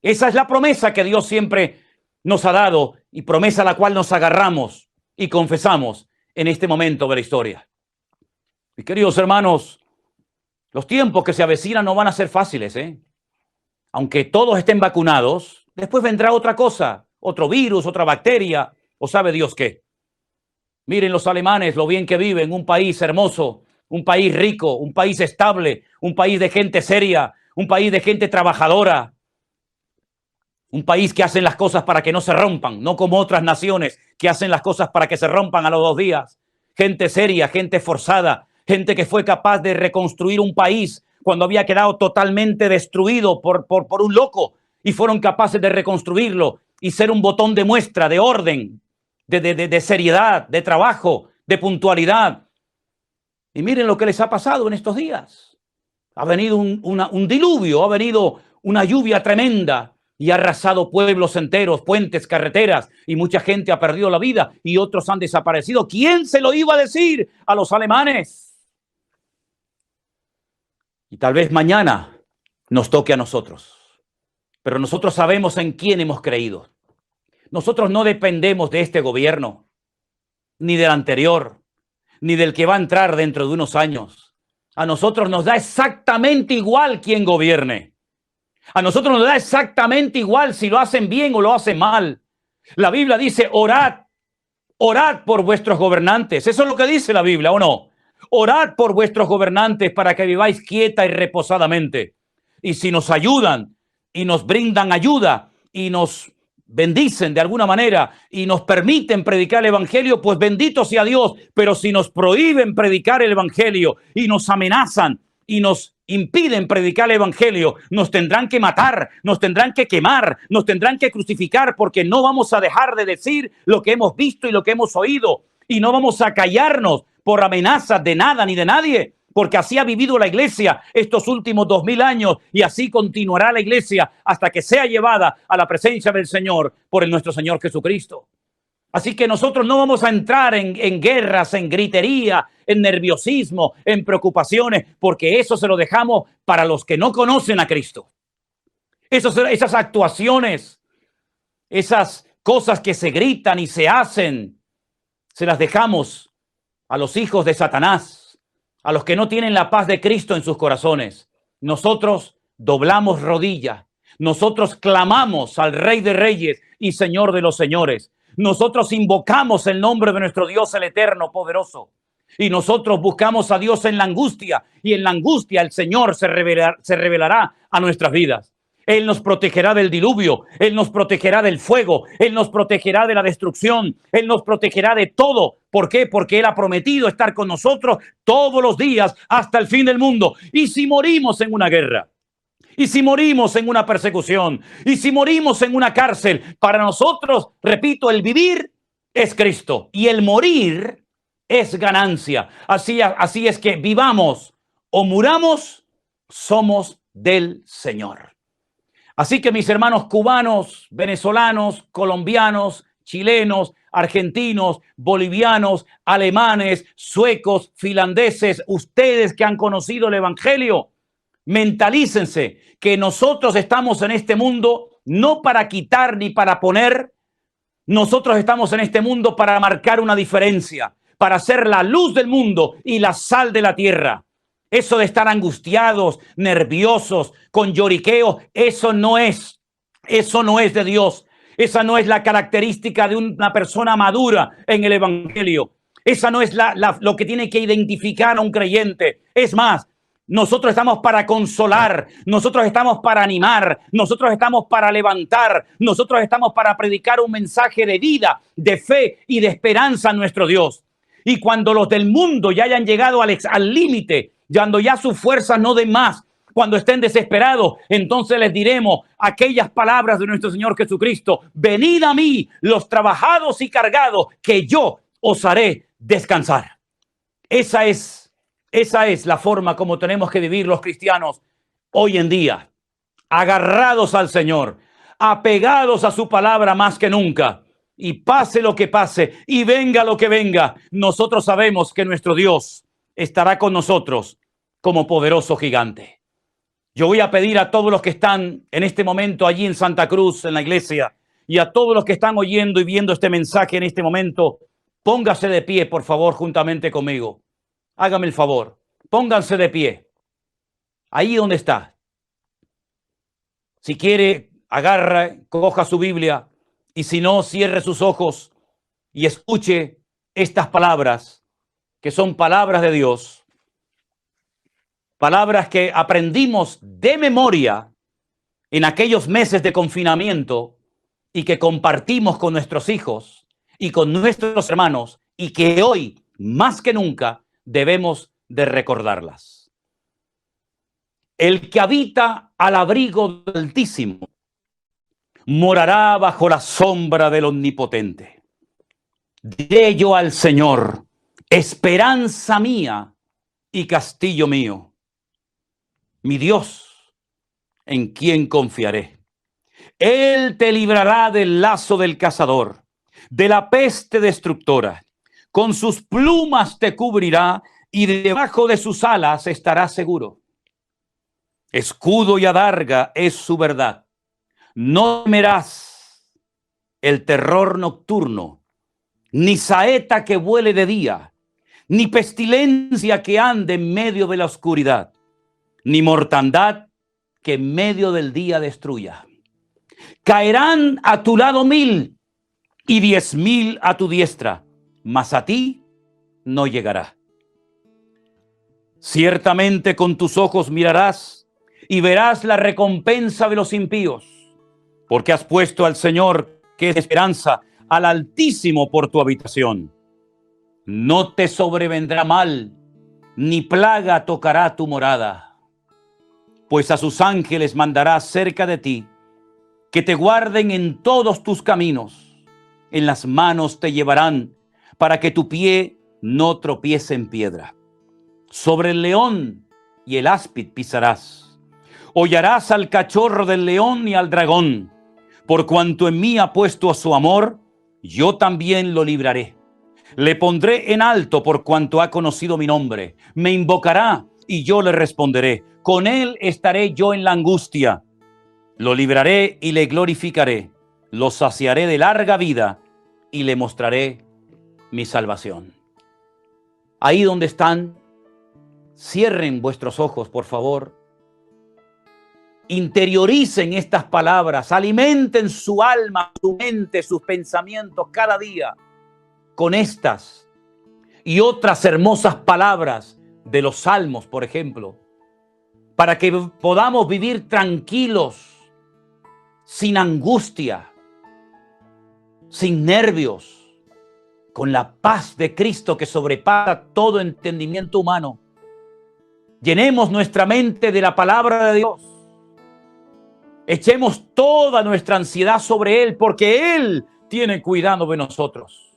Esa es la promesa que Dios siempre nos ha dado y promesa a la cual nos agarramos y confesamos en este momento de la historia. Mis queridos hermanos, los tiempos que se avecinan no van a ser fáciles, Aunque todos estén vacunados, después vendrá otra cosa, otro virus, otra bacteria, o sabe Dios qué. Miren los alemanes, lo bien que viven, un país hermoso, un país rico, un país estable, un país de gente seria, un país de gente trabajadora. Un país que hacen las cosas para que no se rompan, no como otras naciones que hacen las cosas para que se rompan a los 2 días. Gente seria, gente esforzada, gente que fue capaz de reconstruir un país cuando había quedado totalmente destruido por un loco, y fueron capaces de reconstruirlo y ser un botón de muestra, de orden, de seriedad, de trabajo, de puntualidad. Y miren lo que les ha pasado en estos días. Ha venido un diluvio, ha venido una lluvia tremenda y ha arrasado pueblos enteros, puentes, carreteras, y mucha gente ha perdido la vida y otros han desaparecido. ¿Quién se lo iba a decir a los alemanes? Y tal vez mañana nos toque a nosotros, pero nosotros sabemos en quién hemos creído. Nosotros no dependemos de este gobierno, ni del anterior, ni del que va a entrar dentro de unos años. A nosotros nos da exactamente igual quién gobierne. A nosotros nos da exactamente igual si lo hacen bien o lo hacen mal. La Biblia dice, orad por vuestros gobernantes. Eso es lo que dice la Biblia, ¿o no? Orad por vuestros gobernantes para que viváis quieta y reposadamente. Y si nos ayudan y nos brindan ayuda y nos bendicen de alguna manera y nos permiten predicar el evangelio, pues bendito sea Dios. Pero si nos prohíben predicar el evangelio y nos amenazan y nos impiden predicar el evangelio, nos tendrán que matar, nos tendrán que quemar, nos tendrán que crucificar, porque no vamos a dejar de decir lo que hemos visto y lo que hemos oído, y no vamos a callarnos por amenazas de nada ni de nadie, porque así ha vivido la iglesia estos últimos 2000 años, y así continuará la iglesia hasta que sea llevada a la presencia del Señor por nuestro Señor Jesucristo. Así que nosotros no vamos a entrar en guerras, en gritería, en nerviosismo, en preocupaciones, porque eso se lo dejamos para los que no conocen a Cristo. Esas actuaciones, esas cosas que se gritan y se hacen, se las dejamos a los hijos de Satanás, a los que no tienen la paz de Cristo en sus corazones. Nosotros doblamos rodilla, nosotros clamamos al Rey de Reyes y Señor de los Señores. Nosotros invocamos el nombre de nuestro Dios, el eterno, poderoso. Y nosotros buscamos a Dios en la angustia, y en la angustia el Señor se revelará a nuestras vidas. Él nos protegerá del diluvio, Él nos protegerá del fuego, Él nos protegerá de la destrucción, Él nos protegerá de todo. ¿Por qué? Porque Él ha prometido estar con nosotros todos los días hasta el fin del mundo. Y si morimos en una guerra, Y si morimos en una persecución, y si morimos en una cárcel, para nosotros, repito, el vivir es Cristo y el morir es ganancia. Así es que vivamos o muramos, somos del Señor. Así que mis hermanos cubanos, venezolanos, colombianos, chilenos, argentinos, bolivianos, alemanes, suecos, finlandeses, ustedes que han conocido el Evangelio, mentalícense que nosotros estamos en este mundo no para quitar ni para poner. Nosotros estamos en este mundo para marcar una diferencia, para ser la luz del mundo y la sal de la tierra. Eso de estar angustiados, nerviosos, con lloriqueo, eso no es de Dios. Esa no es la característica de una persona madura en el Evangelio. Esa no es lo que tiene que identificar a un creyente. Es más, nosotros estamos para consolar, nosotros estamos para animar, nosotros estamos para levantar, nosotros estamos para predicar un mensaje de vida, de fe y de esperanza a nuestro Dios. Y cuando los del mundo ya hayan llegado al límite, cuando ya sus fuerzas no den más, cuando estén desesperados, entonces les diremos aquellas palabras de nuestro Señor Jesucristo: venid a mí, los trabajados y cargados, que yo os haré descansar. Esa es la forma como tenemos que vivir los cristianos hoy en día, agarrados al Señor, apegados a su palabra más que nunca. Y pase lo que pase y venga lo que venga, nosotros sabemos que nuestro Dios estará con nosotros como poderoso gigante. Yo voy a pedir a todos los que están en este momento allí en Santa Cruz, en la iglesia, y a todos los que están oyendo y viendo este mensaje en este momento, póngase de pie, por favor, juntamente conmigo. Hágame el favor, pónganse de pie, ahí donde está. Si quiere, agarra, coja su Biblia, y si no, cierre sus ojos y escuche estas palabras, que son palabras de Dios, palabras que aprendimos de memoria en aquellos meses de confinamiento y que compartimos con nuestros hijos y con nuestros hermanos, y que hoy, más que nunca, debemos de recordarlas. El que habita al abrigo del Altísimo morará bajo la sombra del Omnipotente. Diré yo al Señor: esperanza mía y castillo mío, mi Dios, en quien confiaré. Él te librará del lazo del cazador, de la peste destructora. Con sus plumas te cubrirá y debajo de sus alas estarás seguro. Escudo y adarga es su verdad. No temerás el terror nocturno, ni saeta que vuele de día, ni pestilencia que ande en medio de la oscuridad, ni mortandad que en medio del día destruya. Caerán a tu lado 1000 y 10,000 a tu diestra, mas a ti no llegará. Ciertamente con tus ojos mirarás y verás la recompensa de los impíos, porque has puesto al Señor, que es esperanza, al Altísimo por tu habitación. No te sobrevendrá mal, ni plaga tocará tu morada, pues a sus ángeles mandará cerca de ti, que te guarden en todos tus caminos. En las manos te llevarán, para que tu pie no tropiece en piedra. Sobre el león y el áspid pisarás. Hollarás al cachorro del león y al dragón. Por cuanto en mí ha puesto su amor, yo también lo libraré. Le pondré en alto por cuanto ha conocido mi nombre. Me invocará y yo le responderé. Con él estaré yo en la angustia. Lo libraré y le glorificaré. Lo saciaré de larga vida y le mostraré mi salvación. Ahí donde están, cierren vuestros ojos, por favor. Interioricen estas palabras, alimenten su alma, su mente, sus pensamientos cada día con estas y otras hermosas palabras de los salmos, por ejemplo, para que podamos vivir tranquilos, sin angustia, sin nervios, con la paz de Cristo que sobrepasa todo entendimiento humano. Llenemos nuestra mente de la palabra de Dios echemos toda nuestra ansiedad sobre Él, porque Él tiene cuidado de nosotros.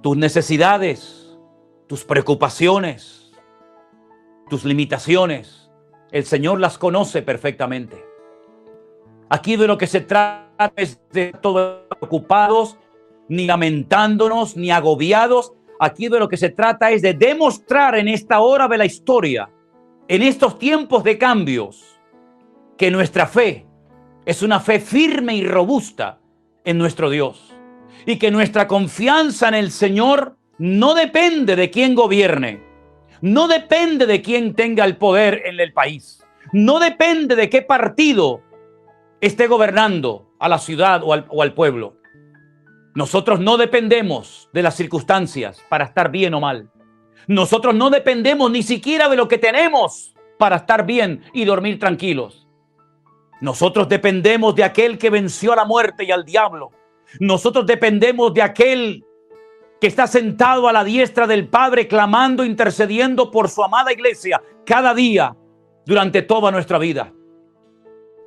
Tus necesidades, tus preocupaciones, tus limitaciones, el Señor las conoce perfectamente. Aquí de lo que se trata es de todos preocupados, ni lamentándonos, ni agobiados. Aquí de lo que se trata es de demostrar en esta hora de la historia, en estos tiempos de cambios, que nuestra fe es una fe firme y robusta en nuestro Dios. Y que nuestra confianza en el Señor no depende de quién gobierne, no depende de quién tenga el poder en el país, no depende de qué partido esté gobernando a la ciudad o al pueblo. Nosotros no dependemos de las circunstancias para estar bien o mal. Nosotros no dependemos ni siquiera de lo que tenemos para estar bien y dormir tranquilos. Nosotros dependemos de aquel que venció a la muerte y al diablo. Nosotros dependemos de aquel que está sentado a la diestra del Padre, clamando, intercediendo por su amada iglesia cada día durante toda nuestra vida.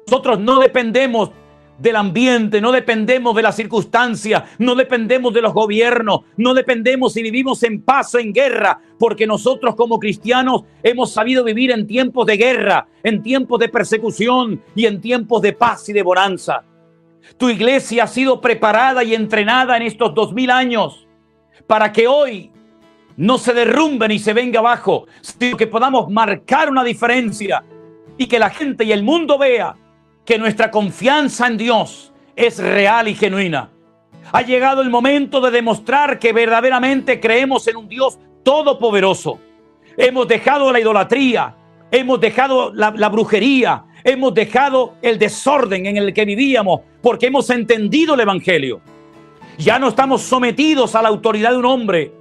Nosotros no dependemos del ambiente, no dependemos de las circunstancias, no dependemos de los gobiernos, no dependemos si vivimos en paz o en guerra, porque nosotros como cristianos hemos sabido vivir en tiempos de guerra, en tiempos de persecución y en tiempos de paz y de bonanza. Tu iglesia ha sido preparada y entrenada en estos 2000 años para que hoy no se derrumbe ni se venga abajo, sino que podamos marcar una diferencia y que la gente y el mundo vea que nuestra confianza en Dios es real y genuina. Ha llegado el momento de demostrar que verdaderamente creemos en un Dios todopoderoso. Hemos dejado la idolatría, hemos dejado la brujería, hemos dejado el desorden en el que vivíamos, porque hemos entendido el Evangelio. Ya no estamos sometidos a la autoridad de un hombre,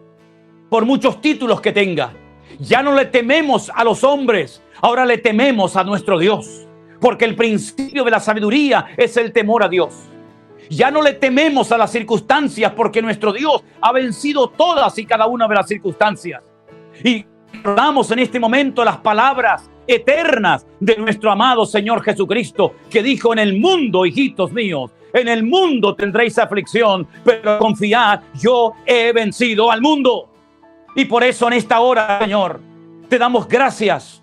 por muchos títulos que tenga. Ya no le tememos a los hombres, ahora le tememos a nuestro Dios. Porque el principio de la sabiduría es el temor a Dios. Ya no le tememos a las circunstancias, porque nuestro Dios ha vencido todas y cada una de las circunstancias. Y recordamos en este momento las palabras eternas de nuestro amado Señor Jesucristo, que dijo: en el mundo, hijitos míos, en el mundo tendréis aflicción, pero confiad, yo he vencido al mundo. Y por eso en esta hora, Señor, te damos gracias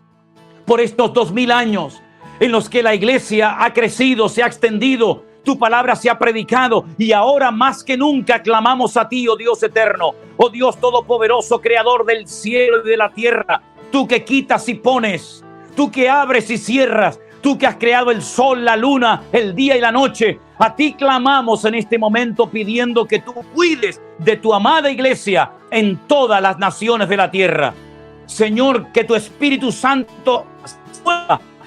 por estos 2000 años en los que la iglesia ha crecido, se ha extendido, tu palabra se ha predicado, y ahora más que nunca clamamos a ti, oh Dios eterno, oh Dios todopoderoso, creador del cielo y de la tierra, tú que quitas y pones, tú que abres y cierras, tú que has creado el sol, la luna, el día y la noche. A ti clamamos en este momento pidiendo que tú cuides de tu amada iglesia en todas las naciones de la tierra. Señor, que tu Espíritu Santo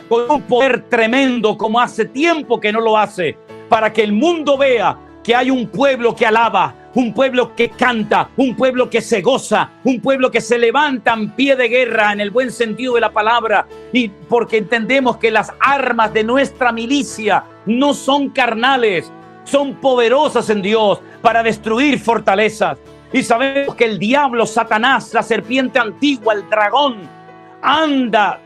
con un poder tremendo como hace tiempo que no lo hace, para que el mundo vea que hay un pueblo que alaba, un pueblo que canta, un pueblo que se goza, un pueblo que se levanta en pie de guerra en el buen sentido de la palabra, y porque entendemos que las armas de nuestra milicia no son carnales, son poderosas en Dios para destruir fortalezas. Y sabemos que el diablo, Satanás, la serpiente antigua, el dragón, anda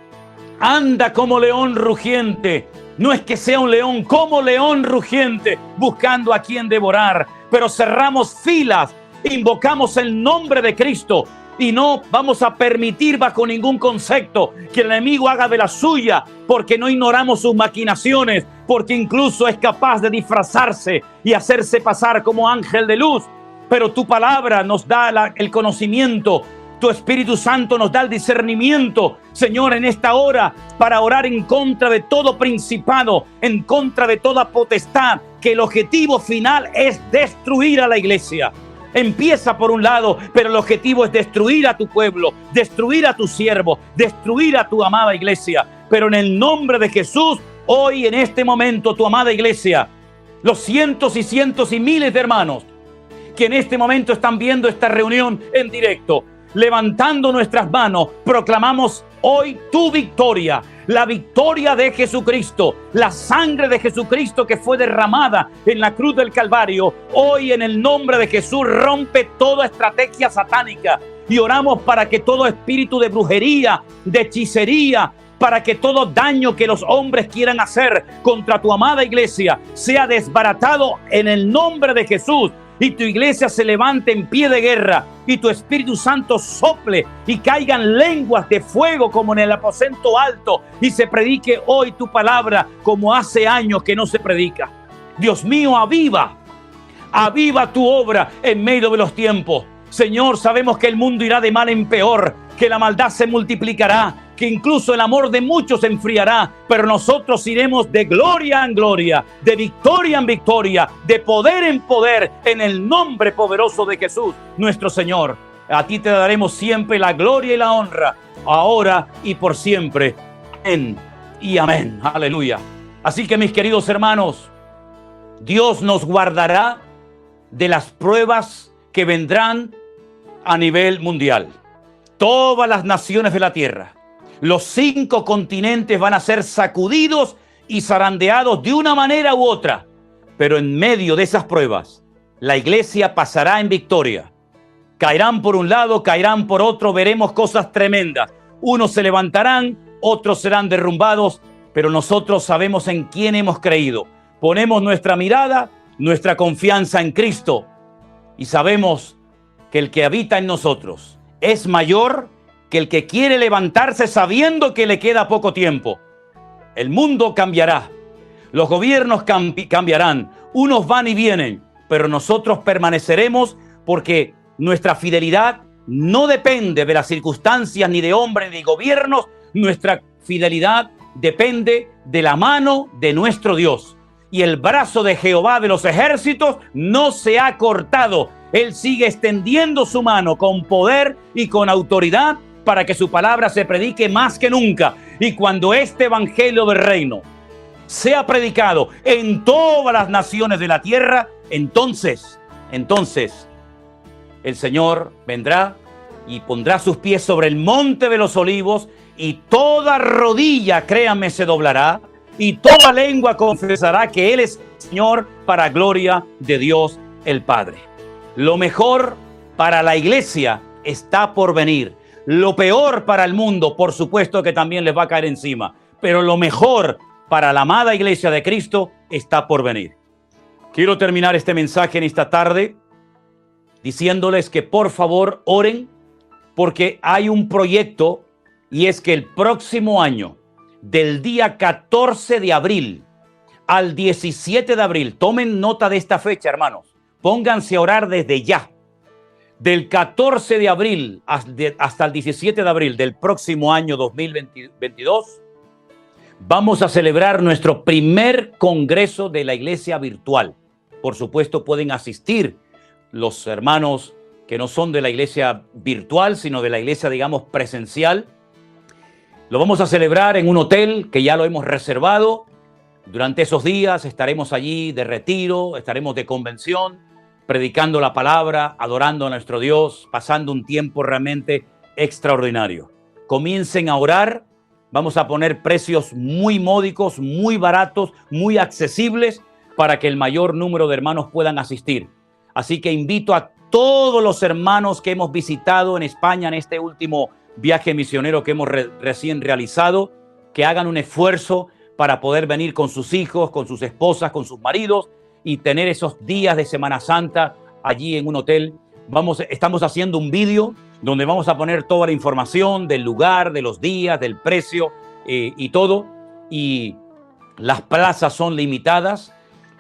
como león rugiente. No es que sea un león, como león rugiente, buscando a quien devorar. Pero cerramos filas, invocamos el nombre de Cristo y no vamos a permitir bajo ningún concepto que el enemigo haga de la suya, porque no ignoramos sus maquinaciones, porque incluso es capaz de disfrazarse y hacerse pasar como ángel de luz. Pero tu palabra nos da el conocimiento. Tu Espíritu Santo nos da el discernimiento, Señor, en esta hora, para orar en contra de todo principado, en contra de toda potestad, que el objetivo final es destruir a la iglesia. Empieza por un lado, pero el objetivo es destruir a tu pueblo, destruir a tu siervo, destruir a tu amada iglesia. Pero en el nombre de Jesús, hoy en este momento, tu amada iglesia, los cientos y cientos y miles de hermanos que en este momento están viendo esta reunión en directo, levantando nuestras manos, proclamamos hoy tu victoria, la victoria de Jesucristo, la sangre de Jesucristo que fue derramada en la cruz del Calvario. Hoy en el nombre de Jesús rompe toda estrategia satánica y oramos para que todo espíritu de brujería, de hechicería, para que todo daño que los hombres quieran hacer contra tu amada iglesia sea desbaratado en el nombre de Jesús, y tu iglesia se levante en pie de guerra, y tu Espíritu Santo sople y caigan lenguas de fuego como en el aposento alto, y se predique hoy tu palabra como hace años que no se predica. Dios mío, aviva tu obra en medio de los tiempos. Señor, sabemos que el mundo irá de mal en peor, que la maldad se multiplicará, que incluso el amor de muchos se enfriará, pero nosotros iremos de gloria en gloria, de victoria en victoria, de poder en poder, en el nombre poderoso de Jesús, nuestro Señor. A ti te daremos siempre la gloria y la honra, ahora y por siempre. Amén y amén. Aleluya. Así que, mis queridos hermanos, Dios nos guardará de las pruebas que vendrán a nivel mundial. Todas las naciones de la tierra, los 5 continentes van a ser sacudidos y zarandeados de una manera u otra. Pero en medio de esas pruebas, la iglesia pasará en victoria. Caerán por un lado, caerán por otro, veremos cosas tremendas. Unos se levantarán, otros serán derrumbados, pero nosotros sabemos en quién hemos creído. Ponemos nuestra mirada, nuestra confianza en Cristo, y sabemos que el que habita en nosotros es mayor que el que quiere levantarse sabiendo que le queda poco tiempo. El mundo cambiará, los gobiernos cambiarán, unos van y vienen, pero nosotros permaneceremos porque nuestra fidelidad no depende de las circunstancias ni de hombres ni gobiernos. Nuestra fidelidad depende de la mano de nuestro Dios. Y el brazo de Jehová de los ejércitos no se ha cortado. Él sigue extendiendo su mano con poder y con autoridad para que su palabra se predique más que nunca. Y cuando este evangelio del reino sea predicado en todas las naciones de la tierra, entonces el Señor vendrá y pondrá sus pies sobre el monte de los olivos, y toda rodilla, créanme, se doblará, y toda lengua confesará que Él es Señor, para gloria de Dios el Padre. Lo mejor para la iglesia está por venir. Lo peor para el mundo, por supuesto que también les va a caer encima, pero lo mejor para la amada iglesia de Cristo está por venir. Quiero terminar este mensaje en esta tarde diciéndoles que por favor oren, porque hay un proyecto, y es que el próximo año, del día 14 de abril al 17 de abril, tomen nota de esta fecha, hermanos, pónganse a orar desde ya. Del 14 de abril hasta el 17 de abril del próximo año 2022, vamos a celebrar nuestro primer congreso de la iglesia virtual. Por supuesto, pueden asistir los hermanos que no son de la iglesia virtual, sino de la iglesia, digamos, presencial. Lo vamos a celebrar en un hotel que ya lo hemos reservado. Durante esos días estaremos allí de retiro, estaremos de convención, predicando la palabra, adorando a nuestro Dios, pasando un tiempo realmente extraordinario. Comiencen a orar. Vamos a poner precios muy módicos, muy baratos, muy accesibles, para que el mayor número de hermanos puedan asistir. Así que invito a todos los hermanos que hemos visitado en España en este último viaje misionero que hemos recién realizado, que hagan un esfuerzo para poder venir con sus hijos, con sus esposas, con sus maridos, y tener esos días de Semana Santa allí en un hotel. Estamos haciendo un vídeo donde vamos a poner toda la información del lugar, de los días, del precio y todo. Y las plazas son limitadas,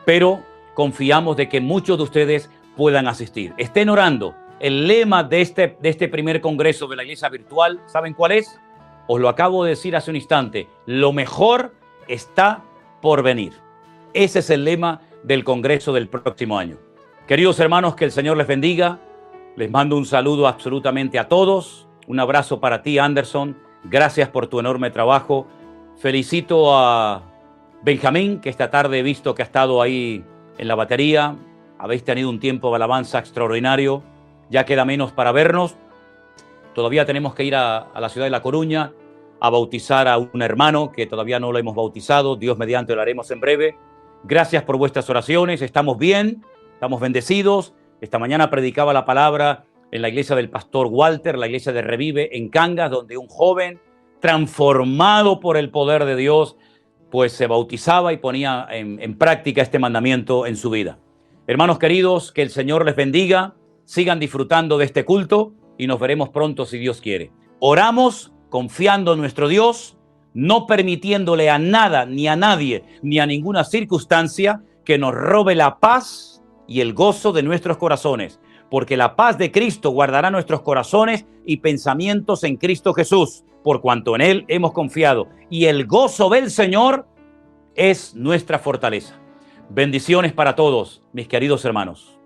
pero confiamos de que muchos de ustedes puedan asistir. Estén orando. El lema de este primer congreso de la iglesia virtual, ¿saben cuál es? Os lo acabo de decir hace un instante. Lo mejor está por venir. Ese es el lema del congreso del próximo año. Queridos hermanos, que el Señor les bendiga. Les mando un saludo absolutamente a todos. Un abrazo para ti, Anderson. Gracias por tu enorme trabajo. Felicito a Benjamín, que esta tarde he visto que ha estado ahí en la batería. Habéis tenido un tiempo de alabanza extraordinario. Ya queda menos para vernos. Todavía tenemos que ir a la ciudad de La Coruña a bautizar a un hermano que todavía no lo hemos bautizado. Dios mediante lo haremos en breve. Gracias por vuestras oraciones. Estamos bien, estamos bendecidos. Esta mañana predicaba la palabra en la iglesia del pastor Walter, la iglesia de Revive en Cangas, donde un joven transformado por el poder de Dios, pues se bautizaba y ponía en práctica este mandamiento en su vida. Hermanos queridos, que el Señor les bendiga, sigan disfrutando de este culto y nos veremos pronto si Dios quiere. Oramos confiando en nuestro Dios, no permitiéndole a nada, ni a nadie, ni a ninguna circunstancia que nos robe la paz y el gozo de nuestros corazones, porque la paz de Cristo guardará nuestros corazones y pensamientos en Cristo Jesús, por cuanto en Él hemos confiado, y el gozo del Señor es nuestra fortaleza. Bendiciones para todos, mis queridos hermanos.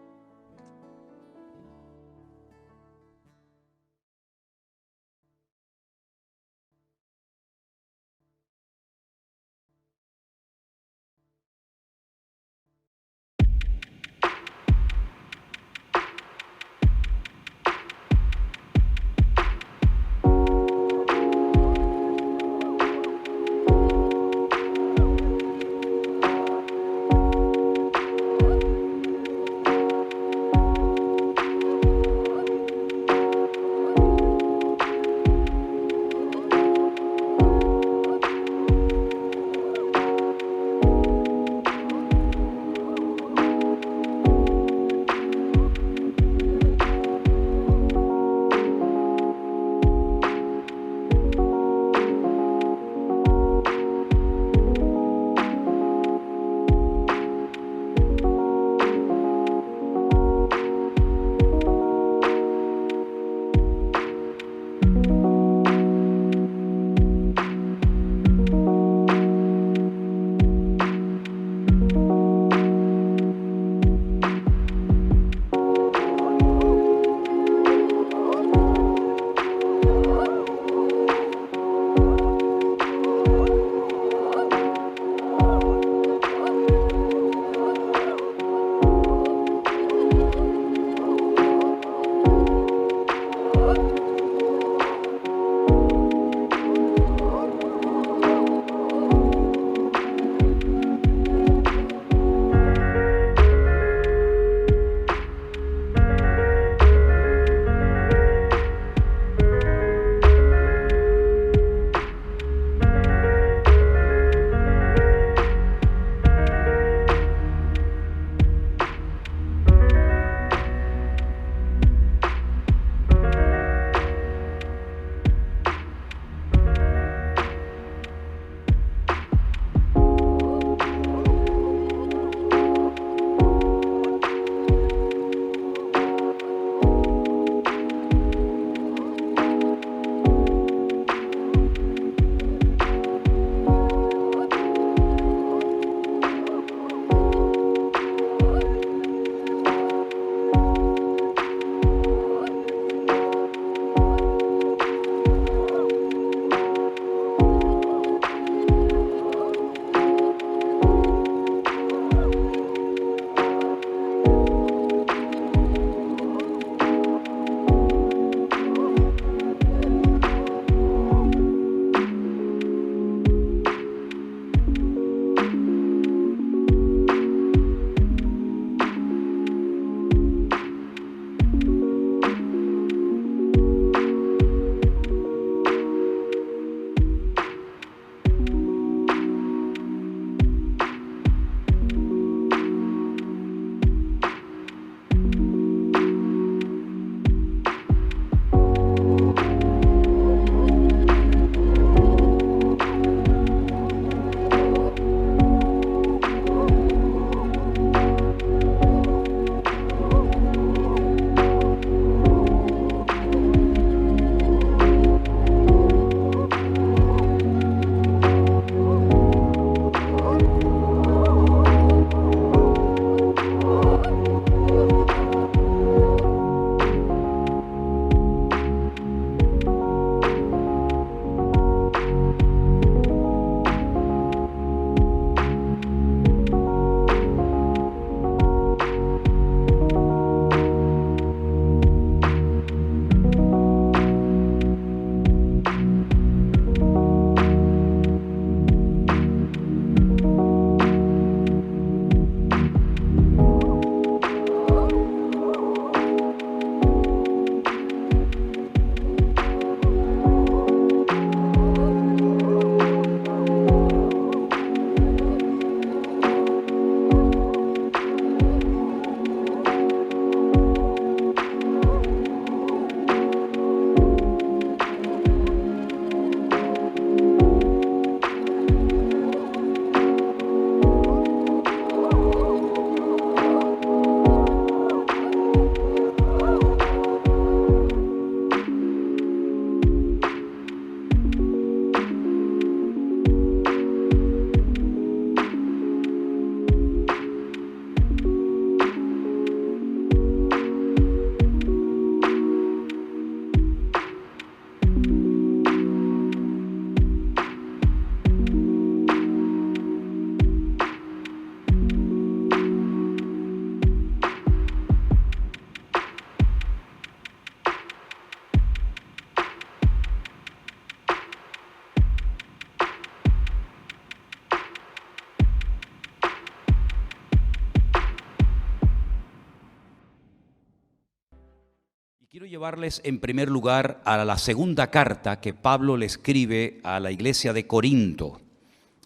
Quiero llevarles en primer lugar a la segunda carta que Pablo le escribe a la iglesia de Corinto.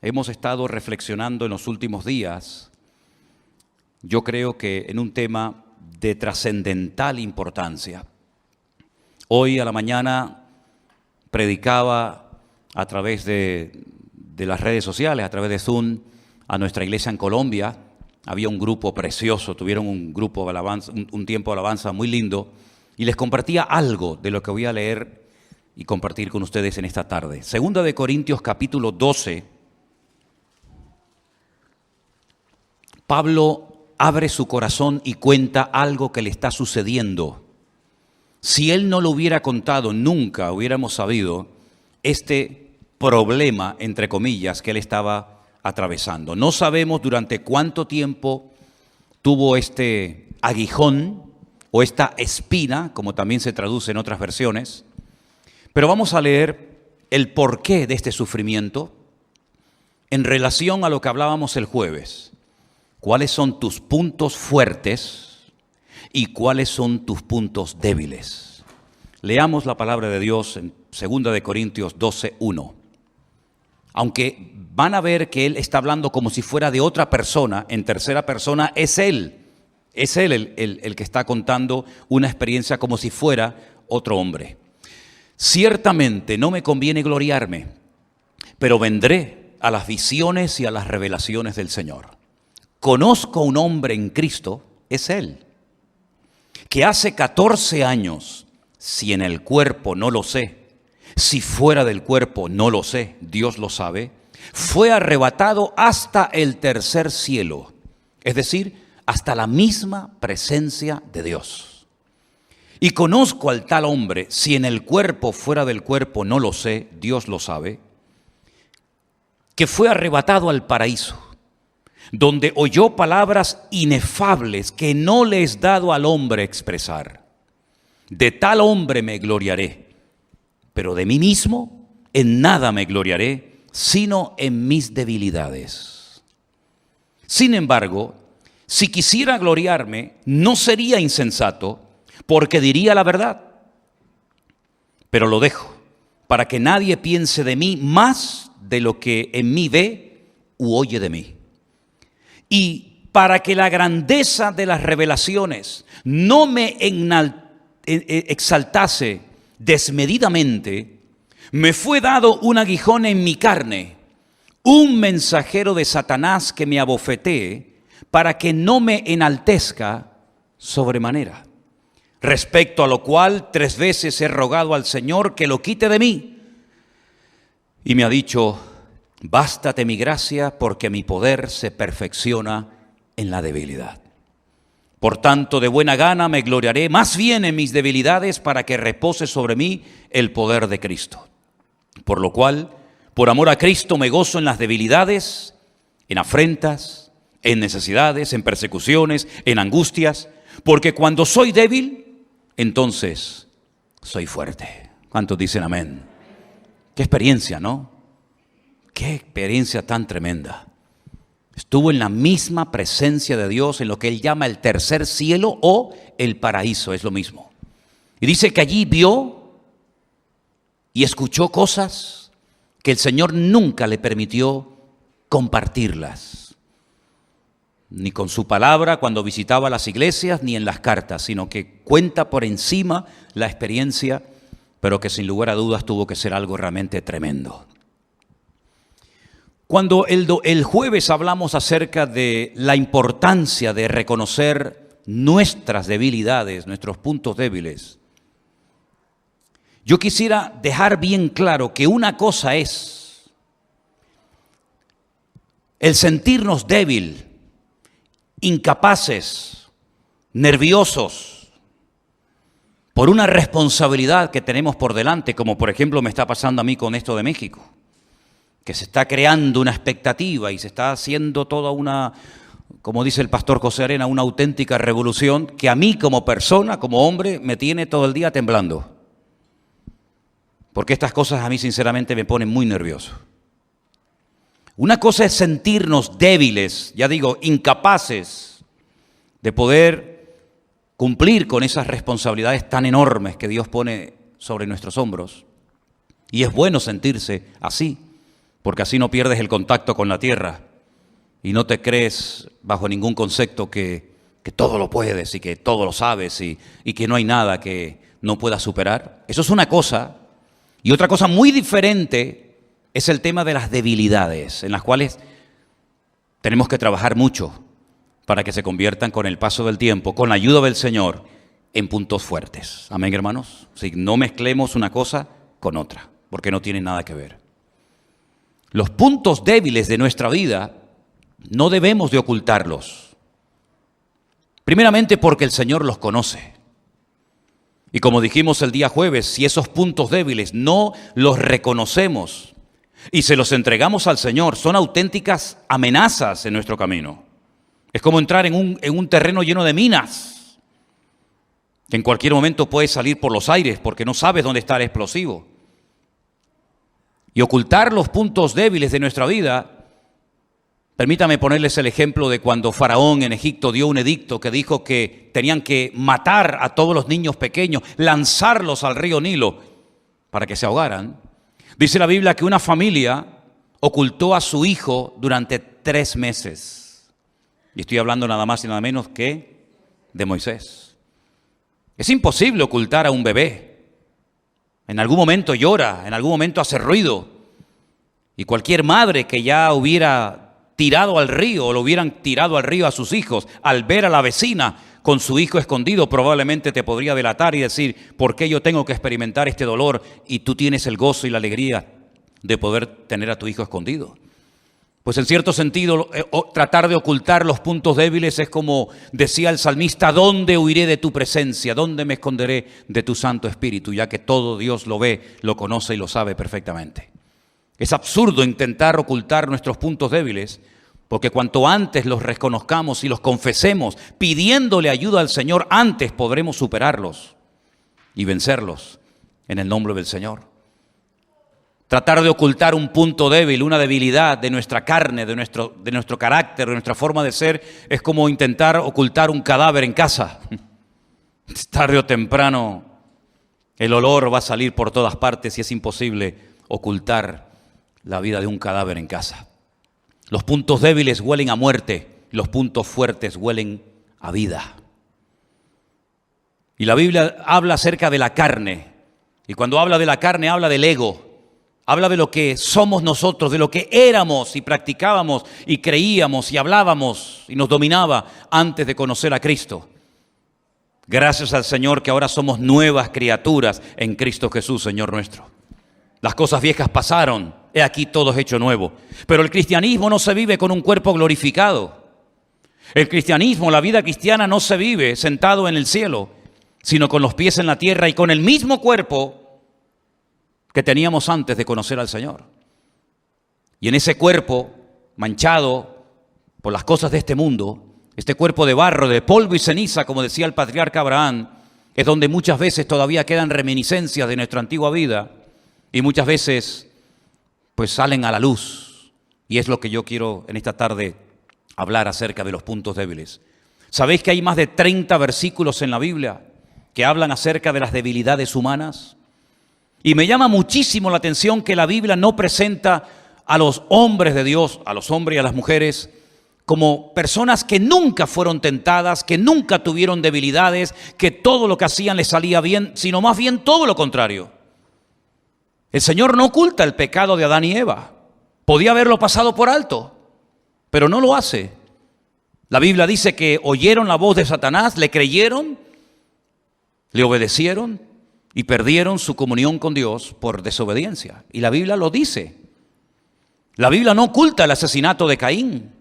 Hemos estado reflexionando en los últimos días, yo creo que en un tema de trascendental importancia. Hoy a la mañana predicaba a través de las redes sociales, a través de Zoom, a nuestra iglesia en Colombia. Había un grupo precioso, tuvieron un grupo de alabanza, un tiempo de alabanza muy lindo, y les compartía algo de lo que voy a leer y compartir con ustedes en esta tarde. Segunda de Corintios capítulo 12, Pablo abre su corazón y cuenta algo que le está sucediendo. Si él no lo hubiera contado, nunca hubiéramos sabido este problema, entre comillas, que él estaba atravesando. No sabemos durante cuánto tiempo tuvo este aguijón o esta espina, como también se traduce en otras versiones, pero vamos a leer el porqué de este sufrimiento en relación a lo que hablábamos el jueves. ¿Cuáles son tus puntos fuertes y cuáles son tus puntos débiles? Leamos la palabra de Dios en 2 de Corintios 12:1. Aunque van a ver que él está hablando como si fuera de otra persona, en tercera persona es él. Es él el que está contando una experiencia como si fuera otro hombre. Ciertamente no me conviene gloriarme, pero vendré a las visiones y a las revelaciones del Señor. Conozco un hombre en Cristo, es él, que hace 14 años, si en el cuerpo no lo sé, si fuera del cuerpo no lo sé, Dios lo sabe, fue arrebatado hasta el tercer cielo, es decir, hasta la misma presencia de Dios. Y conozco al tal hombre, si en el cuerpo fuera del cuerpo no lo sé, Dios lo sabe, que fue arrebatado al paraíso, donde oyó palabras inefables que no le es dado al hombre expresar. De tal hombre me gloriaré, pero de mí mismo en nada me gloriaré, sino en mis debilidades. Sin embargo, si quisiera gloriarme, no sería insensato, porque diría la verdad. Pero lo dejo, para que nadie piense de mí más de lo que en mí ve u oye de mí. Y para que la grandeza de las revelaciones no me exaltase desmedidamente, me fue dado un aguijón en mi carne, un mensajero de Satanás que me abofetee, para que no me enaltezca sobremanera. Respecto a lo cual 3 veces he rogado al Señor que lo quite de mí. Y me ha dicho: bástate mi gracia, porque mi poder se perfecciona en la debilidad. Por tanto, de buena gana me gloriaré más bien en mis debilidades, para que repose sobre mí el poder de Cristo. Por lo cual, por amor a Cristo, me gozo en las debilidades, en afrentas, en necesidades, en persecuciones, en angustias, porque cuando soy débil, entonces soy fuerte. ¿Cuántos dicen amén? Qué experiencia, ¿no? Qué experiencia tan tremenda. Estuvo en la misma presencia de Dios, en lo que él llama el tercer cielo o el paraíso, es lo mismo. Y dice que allí vio y escuchó cosas que el Señor nunca le permitió compartirlas. Ni con su palabra cuando visitaba las iglesias, ni en las cartas, sino que cuenta por encima la experiencia, pero que sin lugar a dudas tuvo que ser algo realmente tremendo. Cuando el jueves hablamos acerca de la importancia de reconocer nuestras debilidades, nuestros puntos débiles, yo quisiera dejar bien claro que una cosa es el sentirnos débil, incapaces, nerviosos, por una responsabilidad que tenemos por delante, como por ejemplo me está pasando a mí con esto de México, que se está creando una expectativa y se está haciendo toda una, como dice el pastor José Arena, una auténtica revolución que a mí como persona, como hombre, me tiene todo el día temblando. Porque estas cosas a mí sinceramente me ponen muy nervioso. Una cosa es sentirnos débiles, ya digo, incapaces de poder cumplir con esas responsabilidades tan enormes que Dios pone sobre nuestros hombros. Y es bueno sentirse así, porque así no pierdes el contacto con la tierra y no te crees bajo ningún concepto que todo lo puedes y que todo lo sabes y que no hay nada que no puedas superar. Eso es una cosa. Y otra cosa muy diferente es el tema de las debilidades, en las cuales tenemos que trabajar mucho para que se conviertan con el paso del tiempo, con la ayuda del Señor, en puntos fuertes. Amén, hermanos. Si no mezclemos una cosa con otra, porque no tienen nada que ver. Los puntos débiles de nuestra vida no debemos de ocultarlos. Primeramente porque el Señor los conoce. Y como dijimos el día jueves, si esos puntos débiles no los reconocemos y se los entregamos al Señor, son auténticas amenazas en nuestro camino. Es como entrar en un terreno lleno de minas, que en cualquier momento puede salir por los aires porque no sabes dónde está el explosivo. Y ocultar los puntos débiles de nuestra vida. Permítame ponerles el ejemplo de cuando Faraón en Egipto dio un edicto que dijo que tenían que matar a todos los niños pequeños, lanzarlos al río Nilo para que se ahogaran. Dice la Biblia que una familia ocultó a su hijo durante 3 meses. Y estoy hablando nada más y nada menos que de Moisés. Es imposible ocultar a un bebé. En algún momento llora, en algún momento hace ruido. Y cualquier madre que ya hubiera tirado al río o lo hubieran tirado al río a sus hijos, al ver a la vecina con su hijo escondido, probablemente te podría delatar y decir, ¿por qué yo tengo que experimentar este dolor y tú tienes el gozo y la alegría de poder tener a tu hijo escondido? Pues en cierto sentido, tratar de ocultar los puntos débiles es como decía el salmista, ¿dónde huiré de tu presencia? ¿Dónde me esconderé de tu Santo Espíritu? Ya que todo Dios lo ve, lo conoce y lo sabe perfectamente. Es absurdo intentar ocultar nuestros puntos débiles, porque cuanto antes los reconozcamos y los confesemos, pidiéndole ayuda al Señor, antes podremos superarlos y vencerlos en el nombre del Señor. Tratar de ocultar un punto débil, una debilidad de nuestra carne, de nuestro carácter, de nuestra forma de ser, es como intentar ocultar un cadáver en casa. Tarde o temprano el olor va a salir por todas partes y es imposible ocultar la vida de un cadáver en casa. Los puntos débiles huelen a muerte, los puntos fuertes huelen a vida. Y la Biblia habla acerca de la carne, y cuando habla de la carne habla del ego, habla de lo que somos nosotros, de lo que éramos y practicábamos y creíamos y hablábamos y nos dominaba antes de conocer a Cristo. Gracias al Señor que ahora somos nuevas criaturas en Cristo Jesús, Señor nuestro. Las cosas viejas pasaron, he aquí todo es hecho nuevo. Pero el cristianismo no se vive con un cuerpo glorificado. El cristianismo, la vida cristiana no se vive sentado en el cielo, sino con los pies en la tierra y con el mismo cuerpo que teníamos antes de conocer al Señor. Y en ese cuerpo manchado por las cosas de este mundo, este cuerpo de barro, de polvo y ceniza, como decía el patriarca Abraham, es donde muchas veces todavía quedan reminiscencias de nuestra antigua vida. Y muchas veces pues salen a la luz. Y es lo que yo quiero en esta tarde hablar acerca de los puntos débiles. ¿Sabéis que hay más de 30 versículos en la Biblia que hablan acerca de las debilidades humanas? Y me llama muchísimo la atención que la Biblia no presenta a los hombres de Dios, a los hombres y a las mujeres, como personas que nunca fueron tentadas, que nunca tuvieron debilidades, que todo lo que hacían les salía bien, sino más bien todo lo contrario. El Señor no oculta el pecado de Adán y Eva. Podía haberlo pasado por alto, pero no lo hace. La Biblia dice que oyeron la voz de Satanás, le creyeron, le obedecieron y perdieron su comunión con Dios por desobediencia. Y la Biblia lo dice. La Biblia no oculta el asesinato de Caín.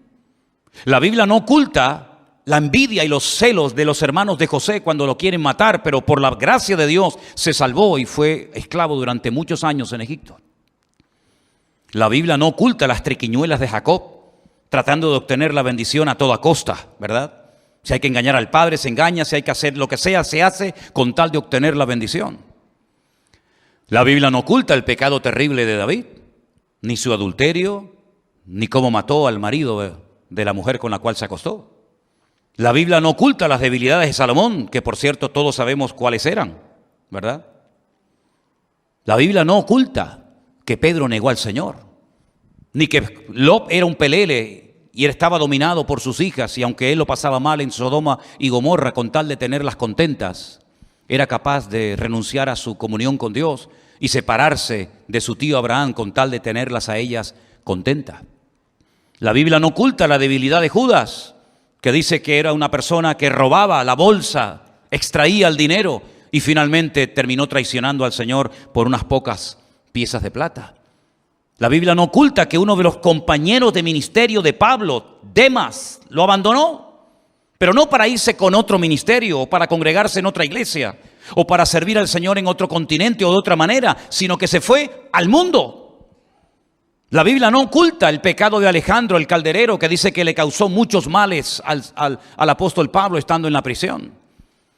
La Biblia no oculta la envidia y los celos de los hermanos de José cuando lo quieren matar, pero por la gracia de Dios se salvó y fue esclavo durante muchos años en Egipto. La Biblia no oculta las triquiñuelas de Jacob, tratando de obtener la bendición a toda costa, ¿verdad? Si hay que engañar al padre, se engaña, si hay que hacer lo que sea, se hace con tal de obtener la bendición. La Biblia no oculta el pecado terrible de David, ni su adulterio, ni cómo mató al marido de la mujer con la cual se acostó. La Biblia no oculta las debilidades de Salomón, que por cierto todos sabemos cuáles eran, ¿verdad? La Biblia no oculta que Pedro negó al Señor, ni que Lot era un pelele y él estaba dominado por sus hijas, y aunque él lo pasaba mal en Sodoma y Gomorra, con tal de tenerlas contentas, era capaz de renunciar a su comunión con Dios y separarse de su tío Abraham con tal de tenerlas a ellas contentas. La Biblia no oculta la debilidad de Judas, que dice que era una persona que robaba la bolsa, extraía el dinero y finalmente terminó traicionando al Señor por unas pocas piezas de plata. La Biblia no oculta que uno de los compañeros de ministerio de Pablo, Demas, lo abandonó, pero no para irse con otro ministerio o para congregarse en otra iglesia o para servir al Señor en otro continente o de otra manera, sino que se fue al mundo. La Biblia no oculta el pecado de Alejandro, el calderero, que dice que le causó muchos males al apóstol Pablo estando en la prisión.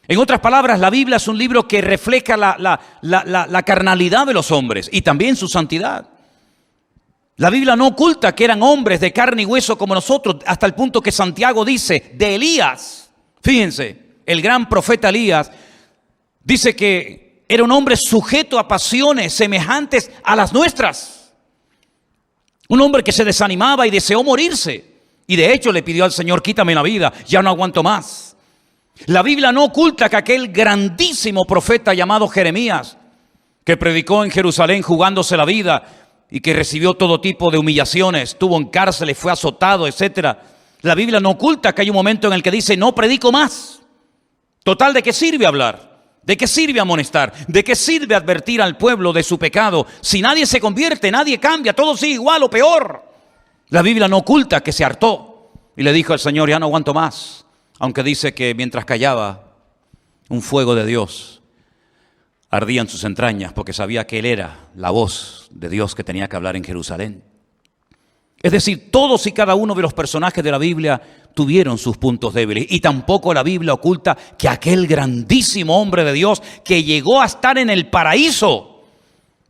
En otras palabras, la Biblia es un libro que refleja la carnalidad de los hombres y también su santidad. La Biblia no oculta que eran hombres de carne y hueso como nosotros, hasta el punto que Santiago dice de Elías, fíjense, el gran profeta Elías, dice que era un hombre sujeto a pasiones semejantes a las nuestras. Un hombre que se desanimaba y deseó morirse. Y de hecho le pidió al Señor, quítame la vida, ya no aguanto más. La Biblia no oculta que aquel grandísimo profeta llamado Jeremías, que predicó en Jerusalén jugándose la vida y que recibió todo tipo de humillaciones, estuvo en cárceles, fue azotado, etc. La Biblia no oculta que hay un momento en el que dice, no predico más. Total, ¿de qué sirve hablar? ¿De qué sirve amonestar? ¿De qué sirve advertir al pueblo de su pecado? Si nadie se convierte, nadie cambia, todo sigue igual o peor. La Biblia no oculta que se hartó y le dijo al Señor, ya no aguanto más. Aunque dice que mientras callaba, un fuego de Dios ardía en sus entrañas porque sabía que Él era la voz de Dios que tenía que hablar en Jerusalén. Es decir, todos y cada uno de los personajes de la Biblia tuvieron sus puntos débiles. Y tampoco la Biblia oculta que aquel grandísimo hombre de Dios que llegó a estar en el paraíso,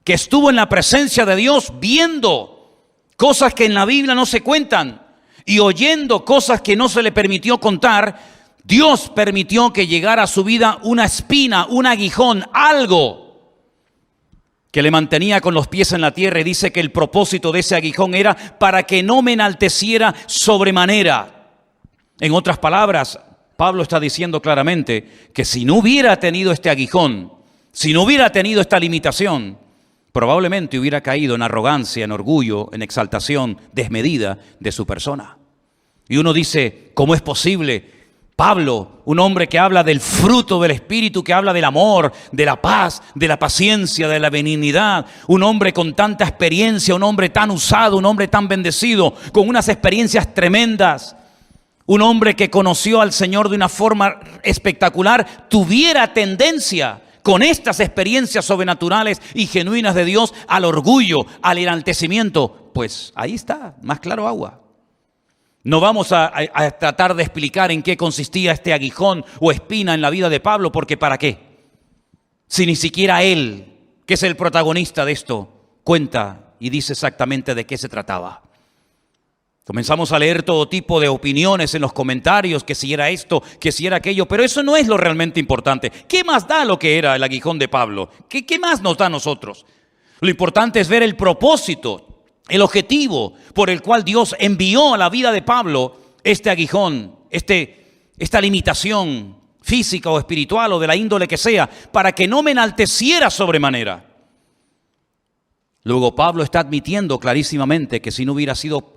que estuvo en la presencia de Dios viendo cosas que en la Biblia no se cuentan y oyendo cosas que no se le permitió contar, Dios permitió que llegara a su vida una espina, un aguijón, algo que le mantenía con los pies en la tierra, y dice que el propósito de ese aguijón era para que no me enalteciera sobremanera. En otras palabras, Pablo está diciendo claramente que si no hubiera tenido este aguijón, si no hubiera tenido esta limitación, probablemente hubiera caído en arrogancia, en orgullo, en exaltación desmedida de su persona. Y uno dice, ¿cómo es posible? Pablo, un hombre que habla del fruto del Espíritu, que habla del amor, de la paz, de la paciencia, de la benignidad, un hombre con tanta experiencia, un hombre tan usado, un hombre tan bendecido, con unas experiencias tremendas, un hombre que conoció al Señor de una forma espectacular, tuviera tendencia con estas experiencias sobrenaturales y genuinas de Dios al orgullo, al enaltecimiento. Pues ahí está, más claro agua. No vamos a tratar de explicar en qué consistía este aguijón o espina en la vida de Pablo, porque ¿para qué? Si ni siquiera él, que es el protagonista de esto, cuenta y dice exactamente de qué se trataba. Comenzamos a leer todo tipo de opiniones en los comentarios, que si era esto, que si era aquello, pero eso no es lo realmente importante. ¿Qué más da lo que era el aguijón de Pablo? ¿Qué más nos da a nosotros? Lo importante es ver el propósito, el objetivo por el cual Dios envió a la vida de Pablo este aguijón, esta limitación física o espiritual o de la índole que sea, para que no me enalteciera sobremanera. Luego Pablo está admitiendo clarísimamente que si no hubiera sido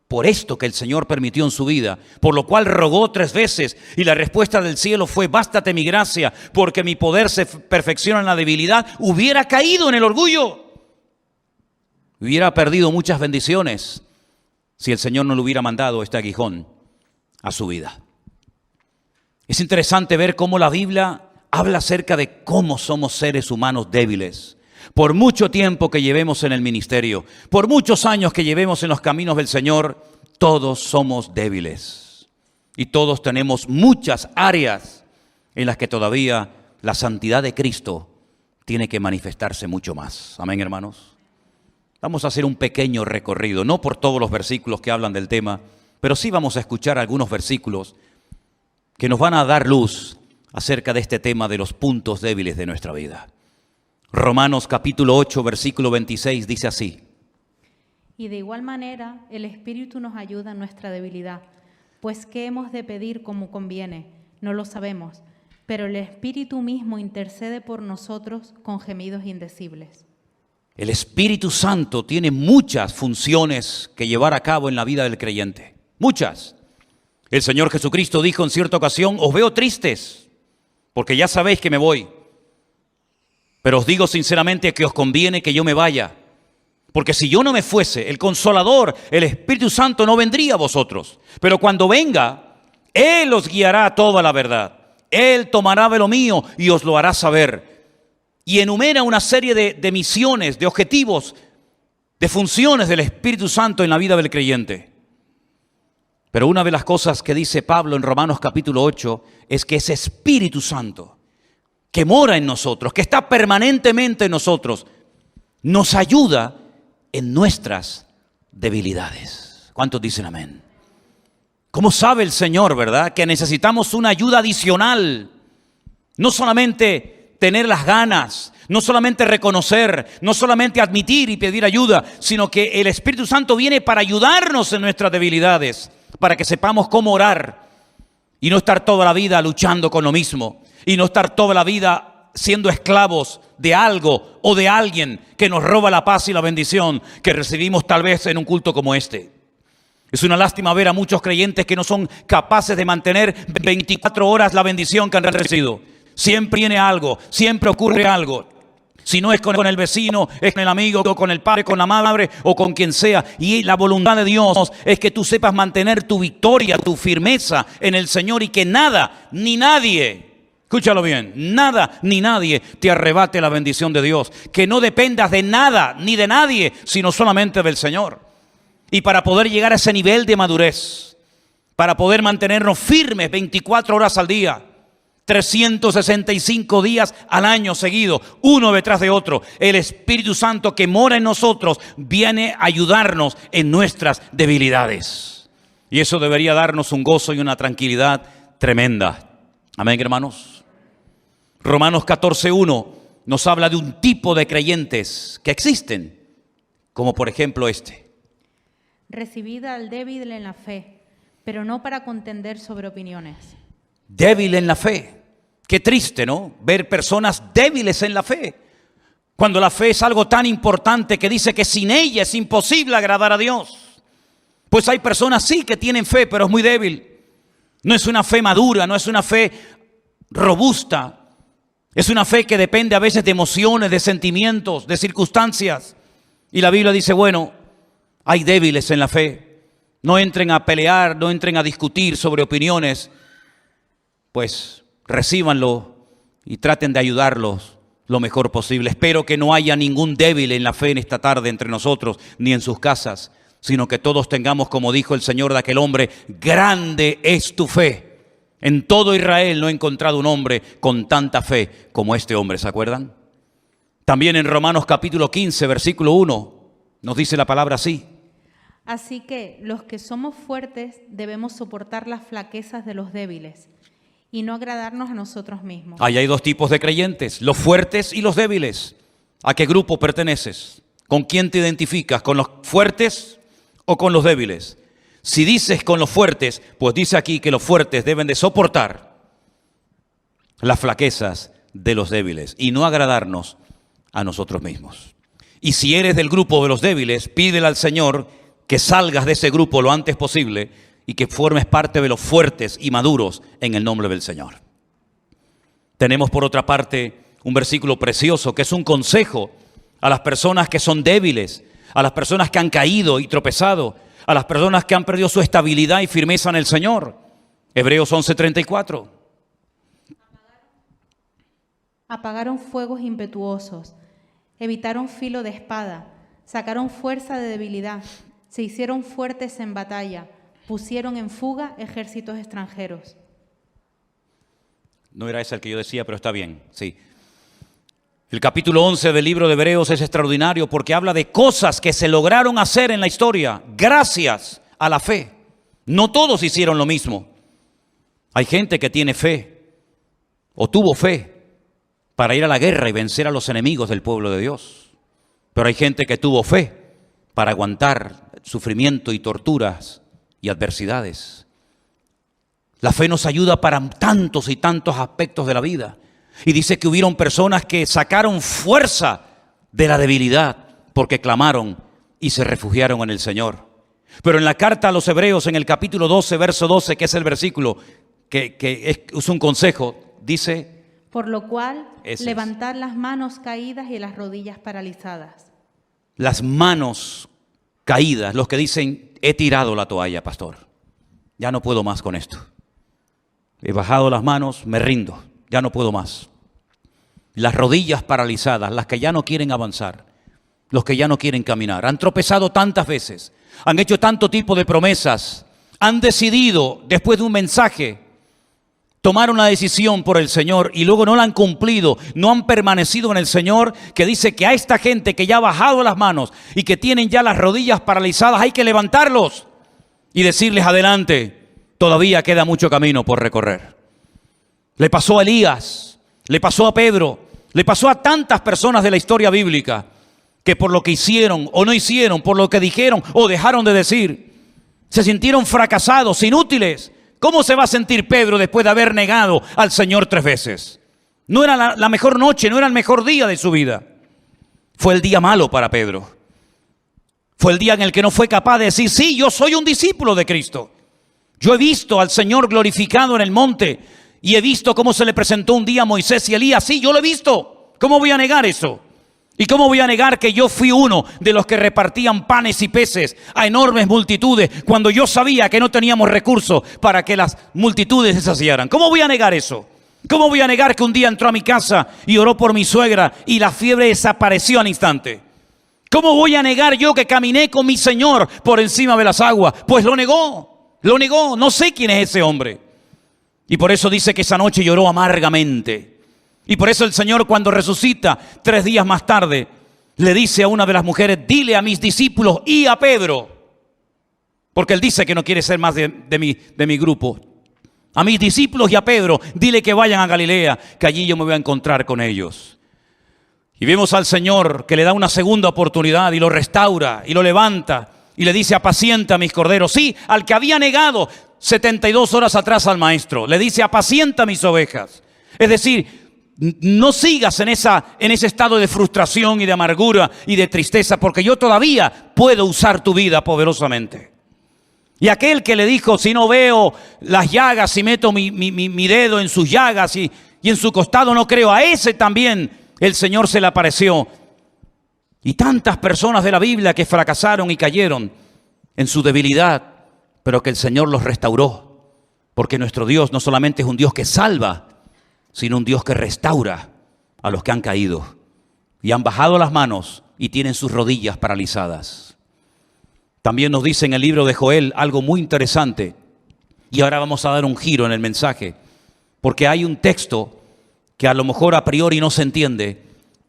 por esto que el Señor permitió en su vida, por lo cual rogó 3 veces y la respuesta del cielo fue, bástate mi gracia, porque mi poder se perfecciona en la debilidad, hubiera caído en el orgullo. Hubiera perdido muchas bendiciones si el Señor no le hubiera mandado este aguijón a su vida. Es interesante ver cómo la Biblia habla acerca de cómo somos seres humanos débiles. Por mucho tiempo que llevemos en el ministerio, por muchos años que llevemos en los caminos del Señor, todos somos débiles. Y todos tenemos muchas áreas en las que todavía la santidad de Cristo tiene que manifestarse mucho más. Amén, hermanos. Vamos a hacer un pequeño recorrido, no por todos los versículos que hablan del tema, pero sí vamos a escuchar algunos versículos que nos van a dar luz acerca de este tema de los puntos débiles de nuestra vida. Romanos capítulo 8, versículo 26 dice así: Y de igual manera el Espíritu nos ayuda en nuestra debilidad, pues ¿qué hemos de pedir como conviene? No lo sabemos, pero el Espíritu mismo intercede por nosotros con gemidos indecibles. El Espíritu Santo tiene muchas funciones que llevar a cabo en la vida del creyente. Muchas. El Señor Jesucristo dijo en cierta ocasión: os veo tristes, porque ya sabéis que me voy. Pero os digo sinceramente que os conviene que yo me vaya. Porque si yo no me fuese, el Consolador, el Espíritu Santo, no vendría a vosotros. Pero cuando venga, Él os guiará a toda la verdad. Él tomará de lo mío y os lo hará saber. Y enumera una serie de misiones, de objetivos, de funciones del Espíritu Santo en la vida del creyente. Pero una de las cosas que dice Pablo en Romanos capítulo 8 es que ese Espíritu Santo que mora en nosotros, que está permanentemente en nosotros, nos ayuda en nuestras debilidades. ¿Cuántos dicen amén? ¿Cómo sabe el Señor, verdad, que necesitamos una ayuda adicional? No solamente tener las ganas, no solamente reconocer, no solamente admitir y pedir ayuda, sino que el Espíritu Santo viene para ayudarnos en nuestras debilidades, para que sepamos cómo orar y no estar toda la vida luchando con lo mismo, y no estar toda la vida siendo esclavos de algo o de alguien que nos roba la paz y la bendición que recibimos tal vez en un culto como este. Es una lástima ver a muchos creyentes que no son capaces de mantener 24 horas la bendición que han recibido. Siempre viene algo, siempre ocurre algo. Si no es con el vecino, es con el amigo, o con el padre, con la madre o con quien sea. Y la voluntad de Dios es que tú sepas mantener tu victoria, tu firmeza en el Señor, y que nada ni nadie, escúchalo bien, nada ni nadie te arrebate la bendición de Dios. Que no dependas de nada ni de nadie, sino solamente del Señor. Y para poder llegar a ese nivel de madurez, para poder mantenernos firmes 24 horas al día, 365 días al año seguido, uno detrás de otro, el Espíritu Santo que mora en nosotros viene a ayudarnos en nuestras debilidades. Y eso debería darnos un gozo y una tranquilidad tremenda. Amén, hermanos. Romanos 14:1 nos habla de un tipo de creyentes que existen, como por ejemplo este. Recibid al débil en la fe, pero no para contender sobre opiniones. Débil en la fe. Qué triste, ¿no? Ver personas débiles en la fe. Cuando la fe es algo tan importante que dice que sin ella es imposible agradar a Dios. Pues hay personas sí que tienen fe, pero es muy débil. No es una fe madura, no es una fe robusta. Es una fe que depende a veces de emociones, de sentimientos, de circunstancias. Y la Biblia dice, bueno, hay débiles en la fe. No entren a pelear, no entren a discutir sobre opiniones. Pues recíbanlo y traten de ayudarlos lo mejor posible. Espero que no haya ningún débil en la fe en esta tarde entre nosotros, ni en sus casas, sino que todos tengamos, como dijo el Señor de aquel hombre, grande es tu fe. En todo Israel no he encontrado un hombre con tanta fe como este hombre, ¿se acuerdan? También en Romanos capítulo 15, versículo 1, nos dice la palabra así. Así que los que somos fuertes debemos soportar las flaquezas de los débiles y no agradarnos a nosotros mismos. Ahí hay dos tipos de creyentes, los fuertes y los débiles. ¿A qué grupo perteneces? ¿Con quién te identificas? ¿Con los fuertes o con los débiles? Si dices con los fuertes, pues dice aquí que los fuertes deben de soportar las flaquezas de los débiles y no agradarnos a nosotros mismos. Y si eres del grupo de los débiles, pídele al Señor que salgas de ese grupo lo antes posible y que formes parte de los fuertes y maduros en el nombre del Señor. Tenemos por otra parte un versículo precioso que es un consejo a las personas que son débiles, a las personas que han caído y tropezado, a las personas que han perdido su estabilidad y firmeza en el Señor. Hebreos 11:34. Apagaron fuegos impetuosos, evitaron filo de espada, sacaron fuerza de debilidad, se hicieron fuertes en batalla, pusieron en fuga ejércitos extranjeros. No era ese el que yo decía, pero está bien, sí. El capítulo 11 del libro de Hebreos es extraordinario porque habla de cosas que se lograron hacer en la historia gracias a la fe. No todos hicieron lo mismo. Hay gente que tiene fe o tuvo fe para ir a la guerra y vencer a los enemigos del pueblo de Dios. Pero hay gente que tuvo fe para aguantar sufrimiento y torturas y adversidades. La fe nos ayuda para tantos y tantos aspectos de la vida. Y dice que hubieron personas que sacaron fuerza de la debilidad porque clamaron y se refugiaron en el Señor. Pero en la carta a los Hebreos, en el capítulo 12, verso 12, que es el versículo que es un consejo, dice: por lo cual, levantad las manos caídas y las rodillas paralizadas. Las manos caídas, los que dicen: he tirado la toalla, pastor, ya no puedo más con esto. He bajado las manos, me rindo, ya no puedo más. Las rodillas paralizadas, las que ya no quieren avanzar, los que ya no quieren caminar, han tropezado tantas veces, han hecho tanto tipo de promesas, han decidido, después de un mensaje, tomar una decisión por el Señor y luego no la han cumplido, no han permanecido en el Señor, que dice que a esta gente que ya ha bajado las manos y que tienen ya las rodillas paralizadas, hay que levantarlos y decirles: adelante, todavía queda mucho camino por recorrer. Le pasó a Elías, le pasó a Pedro, le pasó a tantas personas de la historia bíblica que por lo que hicieron o no hicieron, por lo que dijeron o dejaron de decir, se sintieron fracasados, inútiles. ¿Cómo se va a sentir Pedro después de haber negado al Señor 3 veces? No era la mejor noche, no era el mejor día de su vida. Fue el día malo para Pedro. Fue el día en el que no fue capaz de decir: sí, yo soy un discípulo de Cristo. Yo he visto al Señor glorificado en el monte y he visto cómo se le presentó un día a Moisés y Elías. Sí, yo lo he visto. ¿Cómo voy a negar eso? ¿Y cómo voy a negar que yo fui uno de los que repartían panes y peces a enormes multitudes cuando yo sabía que no teníamos recursos para que las multitudes se saciaran? ¿Cómo voy a negar eso? ¿Cómo voy a negar que un día entró a mi casa y oró por mi suegra y la fiebre desapareció al instante? ¿Cómo voy a negar yo que caminé con mi Señor por encima de las aguas? Pues lo negó, no sé quién es ese hombre. Y por eso dice que esa noche lloró amargamente. Y por eso el Señor, cuando resucita 3 días más tarde, le dice a una de las mujeres: dile a mis discípulos y a Pedro, porque él dice que no quiere ser más de mi grupo, a mis discípulos y a Pedro, dile que vayan a Galilea, que allí yo me voy a encontrar con ellos. Y vemos al Señor que le da una segunda oportunidad y lo restaura y lo levanta y le dice: apacienta mis corderos. Sí, al que había negado 72 horas atrás al maestro, le dice: apacienta mis ovejas. Es decir, no sigas en ese estado de frustración y de amargura y de tristeza, porque yo todavía puedo usar tu vida poderosamente. Y aquel que le dijo: si no veo las llagas y meto mi dedo en sus llagas y en su costado no creo, a ese también el Señor se le apareció. Y tantas personas de la Biblia que fracasaron y cayeron en su debilidad, pero que el Señor los restauró, porque nuestro Dios no solamente es un Dios que salva, sino un Dios que restaura a los que han caído y han bajado las manos y tienen sus rodillas paralizadas. También nos dice en el libro de Joel algo muy interesante, y ahora vamos a dar un giro en el mensaje, porque hay un texto que a lo mejor a priori no se entiende,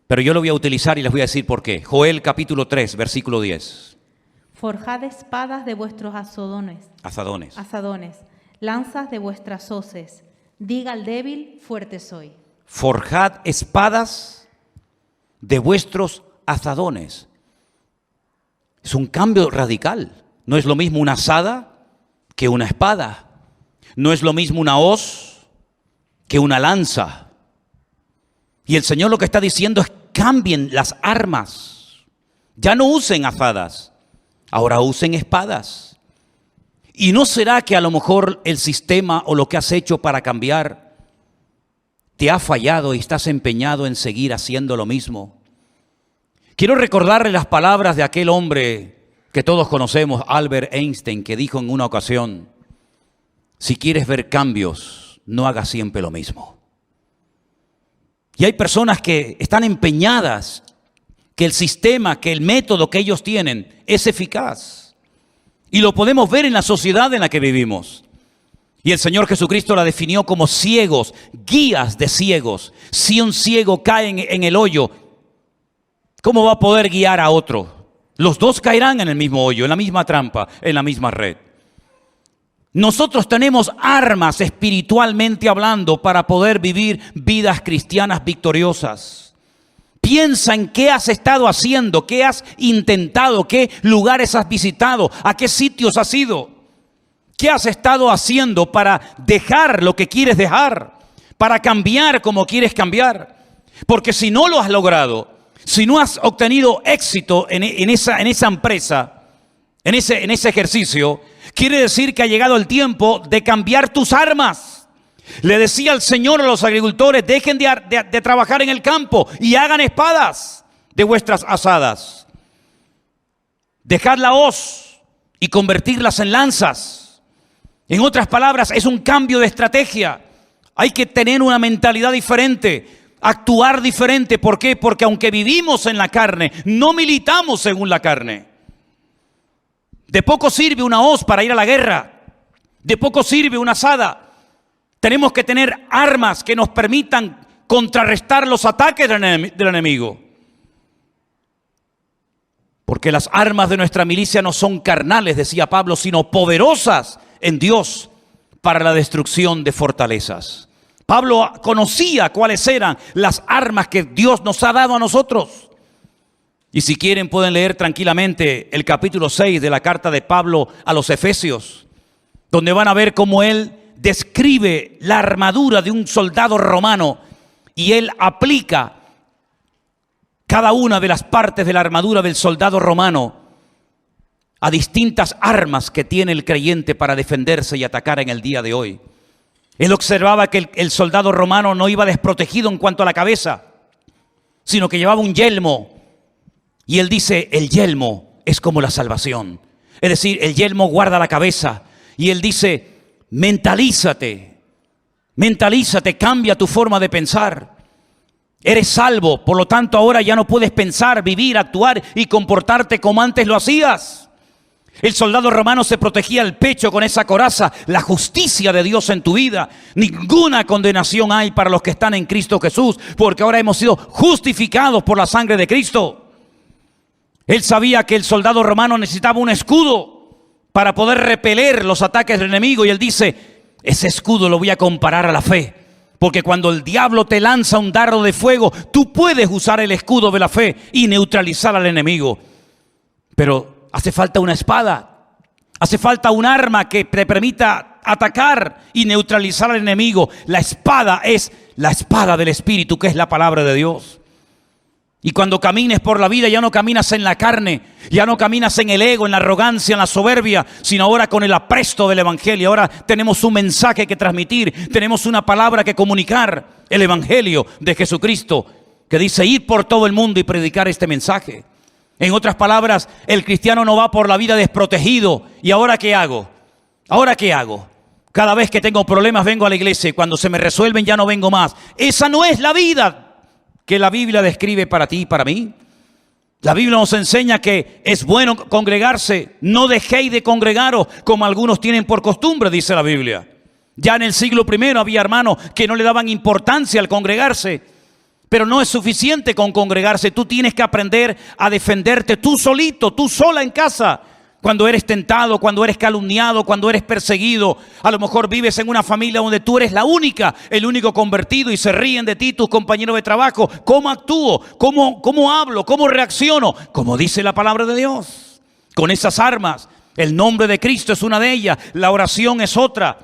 pero yo lo voy a utilizar y les voy a decir por qué. Joel capítulo 3, versículo 10. Forjad espadas de vuestros azadones, lanzas de vuestras hoces. Diga al débil: fuerte soy. Forjad espadas de vuestros azadones. Es un cambio radical. No es lo mismo una azada que una espada. No es lo mismo una hoz que una lanza. Y el Señor lo que está diciendo es: cambien las armas. Ya no usen azadas, ahora usen espadas. ¿Y no será que a lo mejor el sistema o lo que has hecho para cambiar te ha fallado y estás empeñado en seguir haciendo lo mismo? Quiero recordarle las palabras de aquel hombre que todos conocemos, Albert Einstein, que dijo en una ocasión: si quieres ver cambios, no hagas siempre lo mismo. Y hay personas que están empeñadas que el sistema, que el método que ellos tienen es eficaz. Y lo podemos ver en la sociedad en la que vivimos. Y el Señor Jesucristo la definió como ciegos, guías de ciegos. Si un ciego cae en el hoyo, ¿cómo va a poder guiar a otro? Los dos caerán en el mismo hoyo, en la misma trampa, en la misma red. Nosotros tenemos armas espiritualmente hablando para poder vivir vidas cristianas victoriosas. Piensa en qué has estado haciendo, qué has intentado, qué lugares has visitado, a qué sitios has ido. ¿Qué has estado haciendo para dejar lo que quieres dejar? Para cambiar como quieres cambiar. Porque si no lo has logrado, si no has obtenido éxito en esa empresa, en ese ejercicio, quiere decir que ha llegado el tiempo de cambiar tus armas. Le decía el Señor a los agricultores: dejen de trabajar en el campo y hagan espadas de vuestras azadas. Dejad la hoz y convertirlas en lanzas. En otras palabras, es un cambio de estrategia. Hay que tener una mentalidad diferente, actuar diferente. ¿Por qué? Porque aunque vivimos en la carne, no militamos según la carne. De poco sirve una hoz para ir a la guerra. De poco sirve una azada. Tenemos que tener armas que nos permitan contrarrestar los ataques del enemigo. Porque las armas de nuestra milicia no son carnales, decía Pablo, sino poderosas en Dios para la destrucción de fortalezas. Pablo conocía cuáles eran las armas que Dios nos ha dado a nosotros. Y si quieren pueden leer tranquilamente el capítulo 6 de la carta de Pablo a los Efesios, donde van a ver cómo él describe la armadura de un soldado romano y él aplica cada una de las partes de la armadura del soldado romano a distintas armas que tiene el creyente para defenderse y atacar en el día de hoy. Él observaba que el soldado romano no iba desprotegido en cuanto a la cabeza, sino que llevaba un yelmo. Y él dice, el yelmo es como la salvación. Es decir, el yelmo guarda la cabeza. Y él dice, mentalízate, cambia tu forma de pensar. Eres salvo, por lo tanto ahora ya no puedes pensar, vivir, actuar y comportarte como antes lo hacías. El soldado romano se protegía el pecho con esa coraza, la justicia de Dios en tu vida. Ninguna condenación hay para los que están en Cristo Jesús, porque ahora hemos sido justificados por la sangre de Cristo. Él sabía que el soldado romano necesitaba un escudo para poder repeler los ataques del enemigo, y él dice, ese escudo lo voy a comparar a la fe. Porque cuando el diablo te lanza un dardo de fuego, tú puedes usar el escudo de la fe y neutralizar al enemigo. Pero hace falta una espada, hace falta un arma que te permita atacar y neutralizar al enemigo. La espada es la espada del Espíritu, que es la palabra de Dios. Y cuando camines por la vida ya no caminas en la carne, ya no caminas en el ego, en la arrogancia, en la soberbia, sino ahora con el apresto del Evangelio. Ahora tenemos un mensaje que transmitir, tenemos una palabra que comunicar, el Evangelio de Jesucristo, que dice ir por todo el mundo y predicar este mensaje. En otras palabras, el cristiano no va por la vida desprotegido. ¿Y ahora qué hago? ¿Ahora qué hago? Cada vez que tengo problemas vengo a la iglesia y cuando se me resuelven ya no vengo más. Esa no es la vida que la Biblia describe para ti y para mí. La Biblia nos enseña que es bueno congregarse. No dejéis de congregaros como algunos tienen por costumbre, dice la Biblia. Ya en el siglo I había hermanos que no le daban importancia al congregarse. Pero no es suficiente con congregarse. Tú tienes que aprender a defenderte tú solito, tú sola en casa. Cuando eres tentado, cuando eres calumniado, cuando eres perseguido. A lo mejor vives en una familia donde tú eres la única, el único convertido y se ríen de ti tus compañeros de trabajo. ¿Cómo actúo? ¿Cómo hablo? ¿Cómo reacciono? Como dice la palabra de Dios. Con esas armas, el nombre de Cristo es una de ellas, la oración es otra,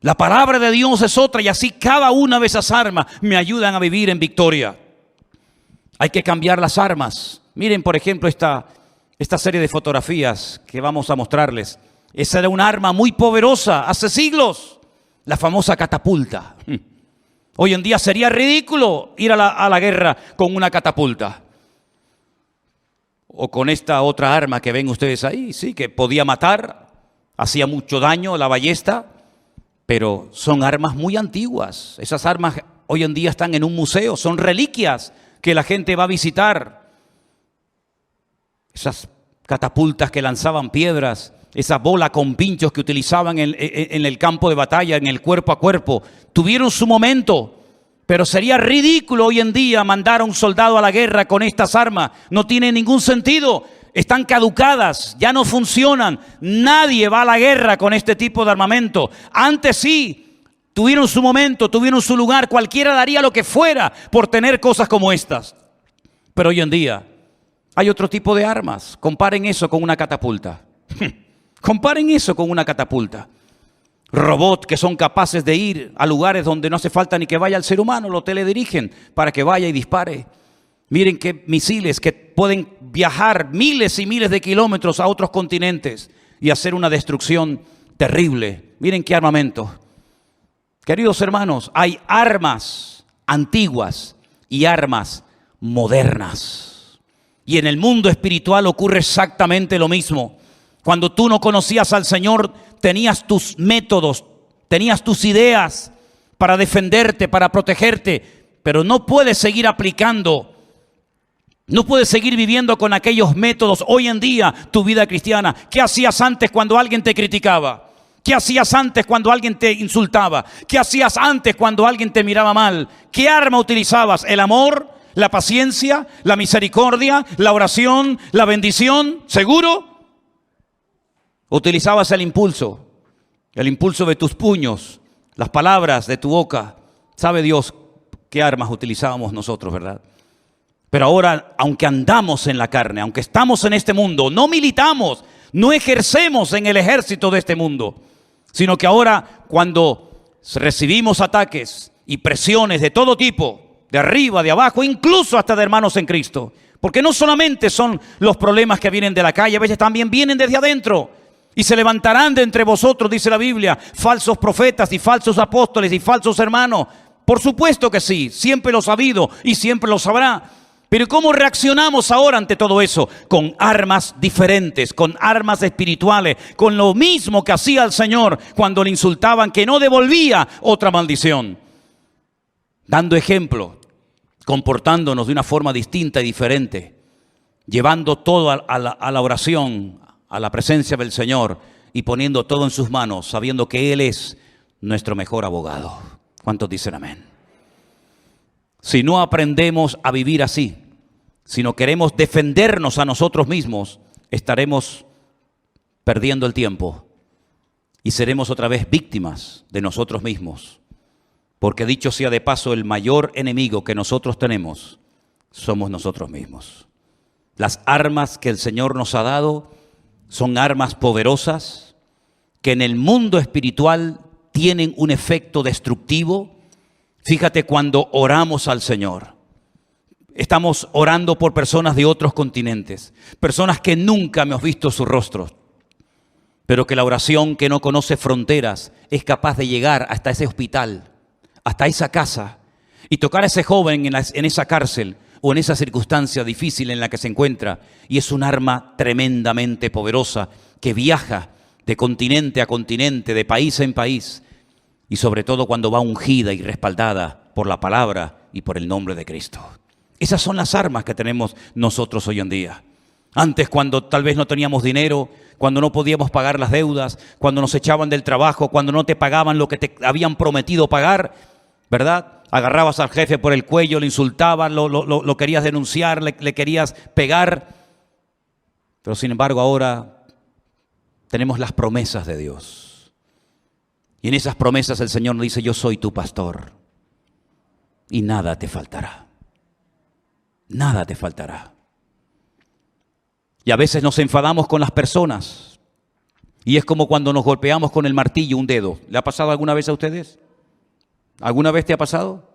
la palabra de Dios es otra, y así cada una de esas armas me ayudan a vivir en victoria. Hay que cambiar las armas. Miren, por ejemplo, esta serie de fotografías que vamos a mostrarles. Esa era un arma muy poderosa hace siglos, la famosa catapulta. Hoy en día sería ridículo ir a la guerra con una catapulta. O con esta otra arma que ven ustedes ahí, sí, que podía matar, hacía mucho daño, la ballesta, pero son armas muy antiguas. Esas armas hoy en día están en un museo, son reliquias que la gente va a visitar. Esas catapultas que lanzaban piedras, esa bola con pinchos que utilizaban en el campo de batalla, en el cuerpo a cuerpo, tuvieron su momento, pero sería ridículo hoy en día mandar a un soldado a la guerra con estas armas. No tiene ningún sentido. están caducadas, ya no funcionan. Nadie va a la guerra con este tipo de armamento. Antes sí, tuvieron su momento, tuvieron su lugar. Cualquiera daría lo que fuera por tener cosas como estas. Pero hoy en día hay otro tipo de armas. Comparen eso con una catapulta. Comparen eso con una catapulta. Robots que son capaces de ir a lugares donde no hace falta ni que vaya el ser humano, lo teledirigen para que vaya y dispare. Miren qué misiles que pueden viajar miles y miles de kilómetros a otros continentes y hacer una destrucción terrible. Miren qué armamento. Queridos hermanos, hay armas antiguas y armas modernas. Y en el mundo espiritual ocurre exactamente lo mismo. Cuando tú no conocías al Señor, tenías tus métodos, tenías tus ideas para defenderte, para protegerte, pero no puedes seguir aplicando, no puedes seguir viviendo con aquellos métodos hoy en día tu vida cristiana. ¿Qué hacías antes cuando alguien te criticaba? ¿Qué hacías antes cuando alguien te insultaba? ¿Qué hacías antes cuando alguien te miraba mal? ¿Qué arma utilizabas? ¿El amor? ¿La paciencia? ¿La misericordia? ¿La oración? ¿La bendición? ¿Seguro? Utilizabas el impulso de tus puños, las palabras de tu boca. Sabe Dios qué armas utilizábamos nosotros, ¿verdad? Pero ahora, aunque andamos en la carne, aunque estamos en este mundo, no militamos, no ejercemos en el ejército de este mundo, sino que ahora cuando recibimos ataques y presiones de todo tipo, de arriba, de abajo, incluso hasta de hermanos en Cristo, porque no solamente son los problemas que vienen de la calle, a veces también vienen desde adentro. Y se levantarán de entre vosotros, dice la Biblia, falsos profetas y falsos apóstoles y falsos hermanos. Por supuesto que sí, siempre lo ha habido y siempre lo sabrá. Pero ¿cómo reaccionamos ahora ante todo eso? Con armas diferentes, con armas espirituales, con lo mismo que hacía el Señor cuando le insultaban, que no devolvía otra maldición. Dando ejemplo, comportándonos de una forma distinta y diferente, llevando todo a la oración, a la presencia del Señor y poniendo todo en sus manos, sabiendo que Él es nuestro mejor abogado. ¿Cuántos dicen amén? Si no aprendemos a vivir así, si no queremos defendernos a nosotros mismos, estaremos perdiendo el tiempo y seremos otra vez víctimas de nosotros mismos. Porque dicho sea de paso, el mayor enemigo que nosotros tenemos somos nosotros mismos. Las armas que el Señor nos ha dado son armas poderosas que en el mundo espiritual tienen un efecto destructivo. Fíjate cuando oramos al Señor. Estamos orando por personas de otros continentes, personas que nunca hemos visto sus rostros, pero que la oración que no conoce fronteras es capaz de llegar hasta ese hospital, hasta esa casa y tocar a ese joven en esa cárcel o en esa circunstancia difícil en la que se encuentra, y es un arma tremendamente poderosa que viaja de continente a continente, de país en país, y sobre todo cuando va ungida y respaldada por la palabra y por el nombre de Cristo. Esas son las armas que tenemos nosotros hoy en día. Antes, cuando tal vez no teníamos dinero, cuando no podíamos pagar las deudas, cuando nos echaban del trabajo, cuando no te pagaban lo que te habían prometido pagar, ¿verdad? Agarrabas al jefe por el cuello, le insultabas, lo querías denunciar, le querías pegar. Pero sin embargo ahora tenemos las promesas de Dios. Y en esas promesas el Señor nos dice: yo soy tu pastor y nada te faltará. Nada te faltará. Y a veces nos enfadamos con las personas. Y es como cuando nos golpeamos con el martillo un dedo. ¿Le ha pasado alguna vez a ustedes? ¿Alguna vez te ha pasado?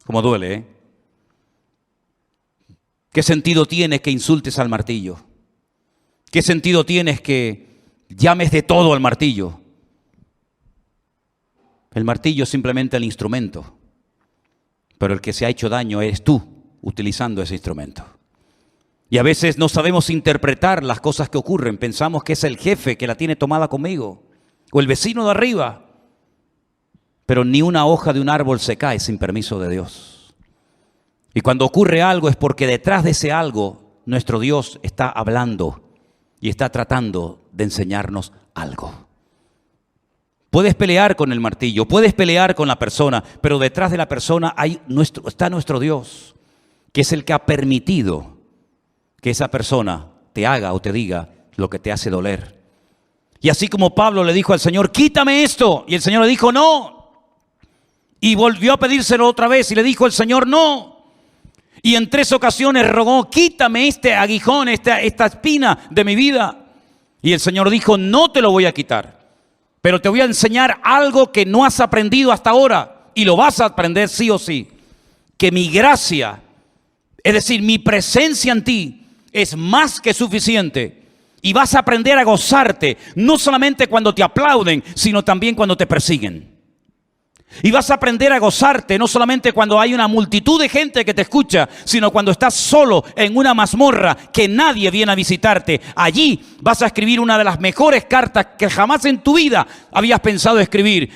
Como duele, ¿eh? ¿Qué sentido tiene que insultes al martillo? ¿Qué sentido tienes que llames de todo al martillo? El martillo es simplemente el instrumento, pero el que se ha hecho daño eres tú utilizando ese instrumento. Y a veces no sabemos interpretar las cosas que ocurren. Pensamos que es el jefe que la tiene tomada conmigo, o el vecino de arriba. Pero ni una hoja de un árbol se cae sin permiso de Dios. Y cuando ocurre algo es porque detrás de ese algo nuestro Dios está hablando y está tratando de enseñarnos algo. Puedes pelear con el martillo, puedes pelear con la persona, pero detrás de la persona está nuestro Dios, que es el que ha permitido que esa persona te haga o te diga lo que te hace doler. Y así como Pablo le dijo al Señor, quítame esto, y el Señor le dijo, no. Y volvió a pedírselo otra vez y le dijo el Señor, no. Y en 3 ocasiones rogó, quítame este aguijón, esta espina de mi vida. Y el Señor dijo, no te lo voy a quitar, pero te voy a enseñar algo que no has aprendido hasta ahora. Y lo vas a aprender sí o sí. Que mi gracia, es decir, mi presencia en ti, es más que suficiente. Y vas a aprender a gozarte, no solamente cuando te aplauden, sino también cuando te persiguen. Y vas a aprender a gozarte, no solamente cuando hay una multitud de gente que te escucha, sino cuando estás solo en una mazmorra que nadie viene a visitarte. Allí vas a escribir una de las mejores cartas que jamás en tu vida habías pensado escribir,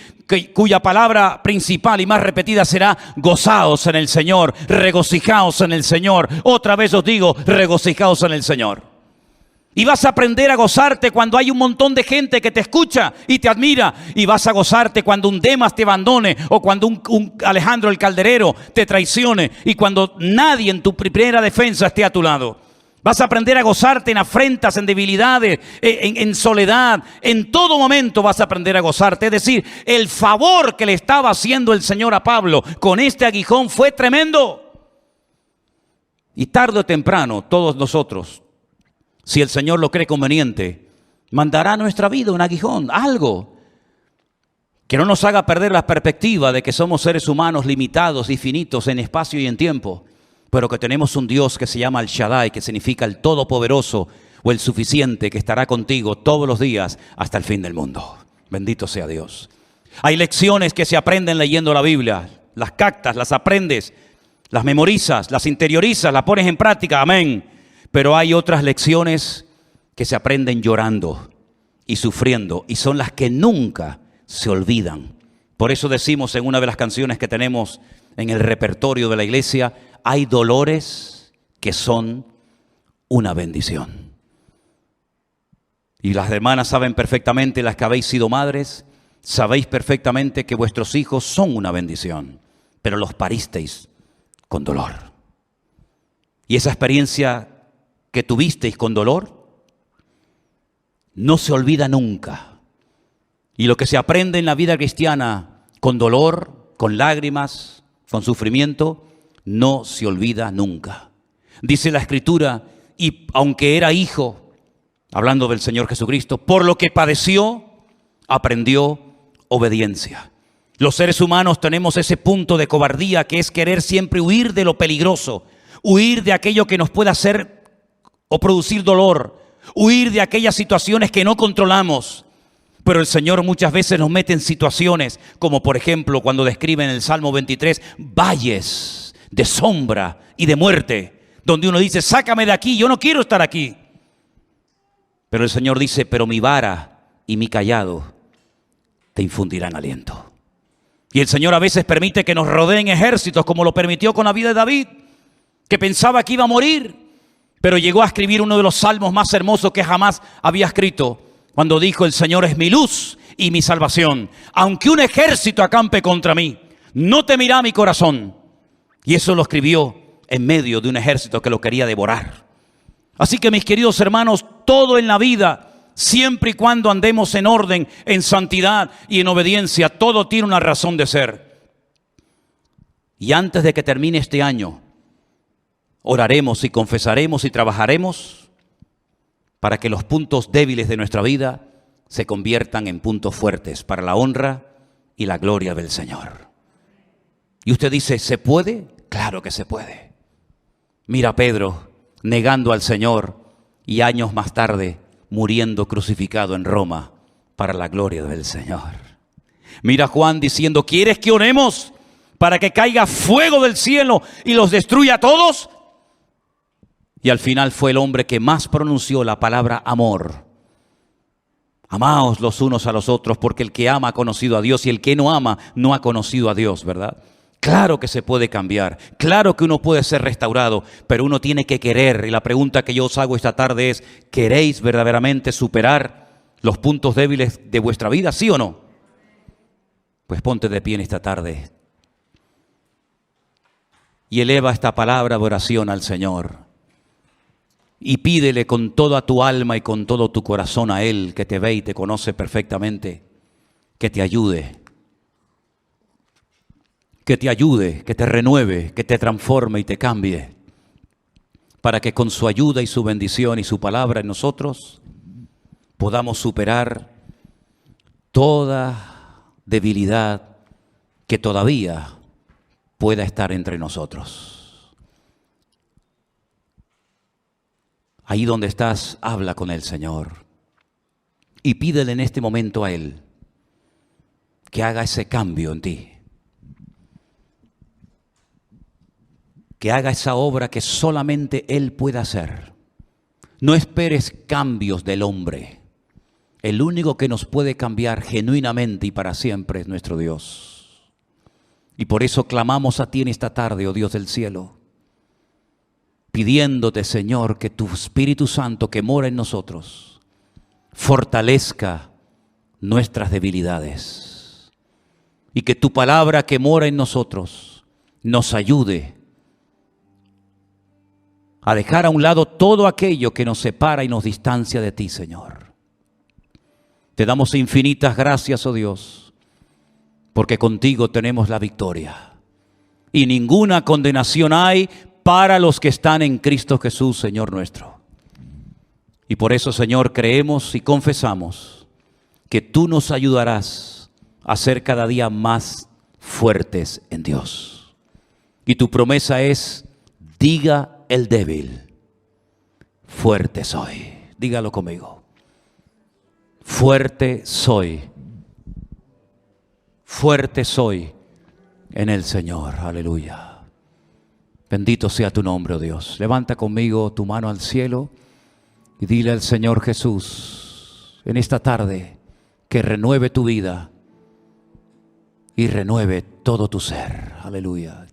cuya palabra principal y más repetida será gozaos en el Señor, regocijaos en el Señor. Otra vez os digo, regocijaos en el Señor. Y vas a aprender a gozarte cuando hay un montón de gente que te escucha y te admira. Y vas a gozarte cuando un Demas te abandone o cuando un Alejandro el Calderero te traicione y cuando nadie en tu primera defensa esté a tu lado. Vas a aprender a gozarte en afrentas, en debilidades, en soledad. En todo momento vas a aprender a gozarte. Es decir, el favor que le estaba haciendo el Señor a Pablo con este aguijón fue tremendo. Y tarde o temprano todos nosotros, si el Señor lo cree conveniente, mandará a nuestra vida un aguijón, algo que no nos haga perder la perspectiva de que somos seres humanos limitados y finitos en espacio y en tiempo, pero que tenemos un Dios que se llama el Shaddai, que significa el Todopoderoso o el Suficiente, que estará contigo todos los días hasta el fin del mundo. Bendito sea Dios. Hay lecciones que se aprenden leyendo la Biblia, las captas, las aprendes, las memorizas, las interiorizas, las pones en práctica, amén. Pero hay otras lecciones que se aprenden llorando y sufriendo y son las que nunca se olvidan. Por eso decimos en una de las canciones que tenemos en el repertorio de la iglesia, hay dolores que son una bendición. Y las hermanas saben perfectamente, las que habéis sido madres, sabéis perfectamente que vuestros hijos son una bendición, pero los paristeis con dolor. Y esa experiencia que tuvisteis con dolor no se olvida nunca. Y lo que se aprende en la vida cristiana con dolor, con lágrimas, con sufrimiento, no se olvida nunca. Dice la Escritura, y aunque era hijo, hablando del Señor Jesucristo, por lo que padeció, aprendió obediencia. Los seres humanos tenemos ese punto de cobardía que es querer siempre huir de lo peligroso, huir de aquello que nos pueda hacer o producir dolor, huir de aquellas situaciones que no controlamos. Pero el Señor muchas veces nos mete en situaciones, como por ejemplo cuando describe en el Salmo 23, valles de sombra y de muerte, donde uno dice, sácame de aquí, yo no quiero estar aquí. Pero el Señor dice, pero mi vara y mi cayado te infundirán aliento. Y el Señor a veces permite que nos rodeen ejércitos, como lo permitió con la vida de David, que pensaba que iba a morir, pero llegó a escribir uno de los salmos más hermosos que jamás había escrito, cuando dijo, el Señor es mi luz y mi salvación. Aunque un ejército acampe contra mí, no temerá mi corazón. Y eso lo escribió en medio de un ejército que lo quería devorar. Así que mis queridos hermanos, todo en la vida, siempre y cuando andemos en orden, en santidad y en obediencia, todo tiene una razón de ser. Y antes de que termine este año, oraremos y confesaremos y trabajaremos para que los puntos débiles de nuestra vida se conviertan en puntos fuertes para la honra y la gloria del Señor. Y usted dice, ¿se puede? Claro que se puede. Mira a Pedro negando al Señor y años más tarde muriendo crucificado en Roma para la gloria del Señor. Mira a Juan diciendo, ¿quieres que oremos para que caiga fuego del cielo y los destruya a todos? Y al final fue el hombre que más pronunció la palabra amor. Amaos los unos a los otros, porque el que ama ha conocido a Dios y el que no ama no ha conocido a Dios, ¿verdad? Claro que se puede cambiar, claro que uno puede ser restaurado, pero uno tiene que querer. Y la pregunta que yo os hago esta tarde es, ¿queréis verdaderamente superar los puntos débiles de vuestra vida, sí o no? Pues ponte de pie en esta tarde y eleva esta palabra de oración al Señor. y pídele con toda tu alma y con todo tu corazón a Él, que te ve y te conoce perfectamente, que te ayude, que te renueve, que te transforme y te cambie, para que con su ayuda y su bendición y su palabra en nosotros podamos superar toda debilidad que todavía pueda estar entre nosotros. Ahí donde estás, habla con el Señor y pídele en este momento a Él que haga ese cambio en ti, que haga esa obra que solamente Él puede hacer. No esperes cambios del hombre. El único que nos puede cambiar genuinamente y para siempre es nuestro Dios. Y por eso clamamos a ti en esta tarde, oh Dios del cielo, pidiéndote, Señor, que tu Espíritu Santo que mora en nosotros fortalezca nuestras debilidades y que tu palabra que mora en nosotros nos ayude a dejar a un lado todo aquello que nos separa y nos distancia de ti, Señor. Te damos infinitas gracias, oh Dios, porque contigo tenemos la victoria y ninguna condenación hay para los que están en Cristo Jesús, Señor nuestro. Y por eso, Señor, creemos y confesamos que tú nos ayudarás a ser cada día más fuertes en Dios. Y tu promesa es: diga el débil, fuerte soy. Dígalo conmigo. Fuerte soy. Fuerte soy en el Señor. Aleluya. Bendito sea tu nombre, oh Dios. Levanta conmigo tu mano al cielo y dile al Señor Jesús en esta tarde que renueve tu vida y renueve todo tu ser. Aleluya.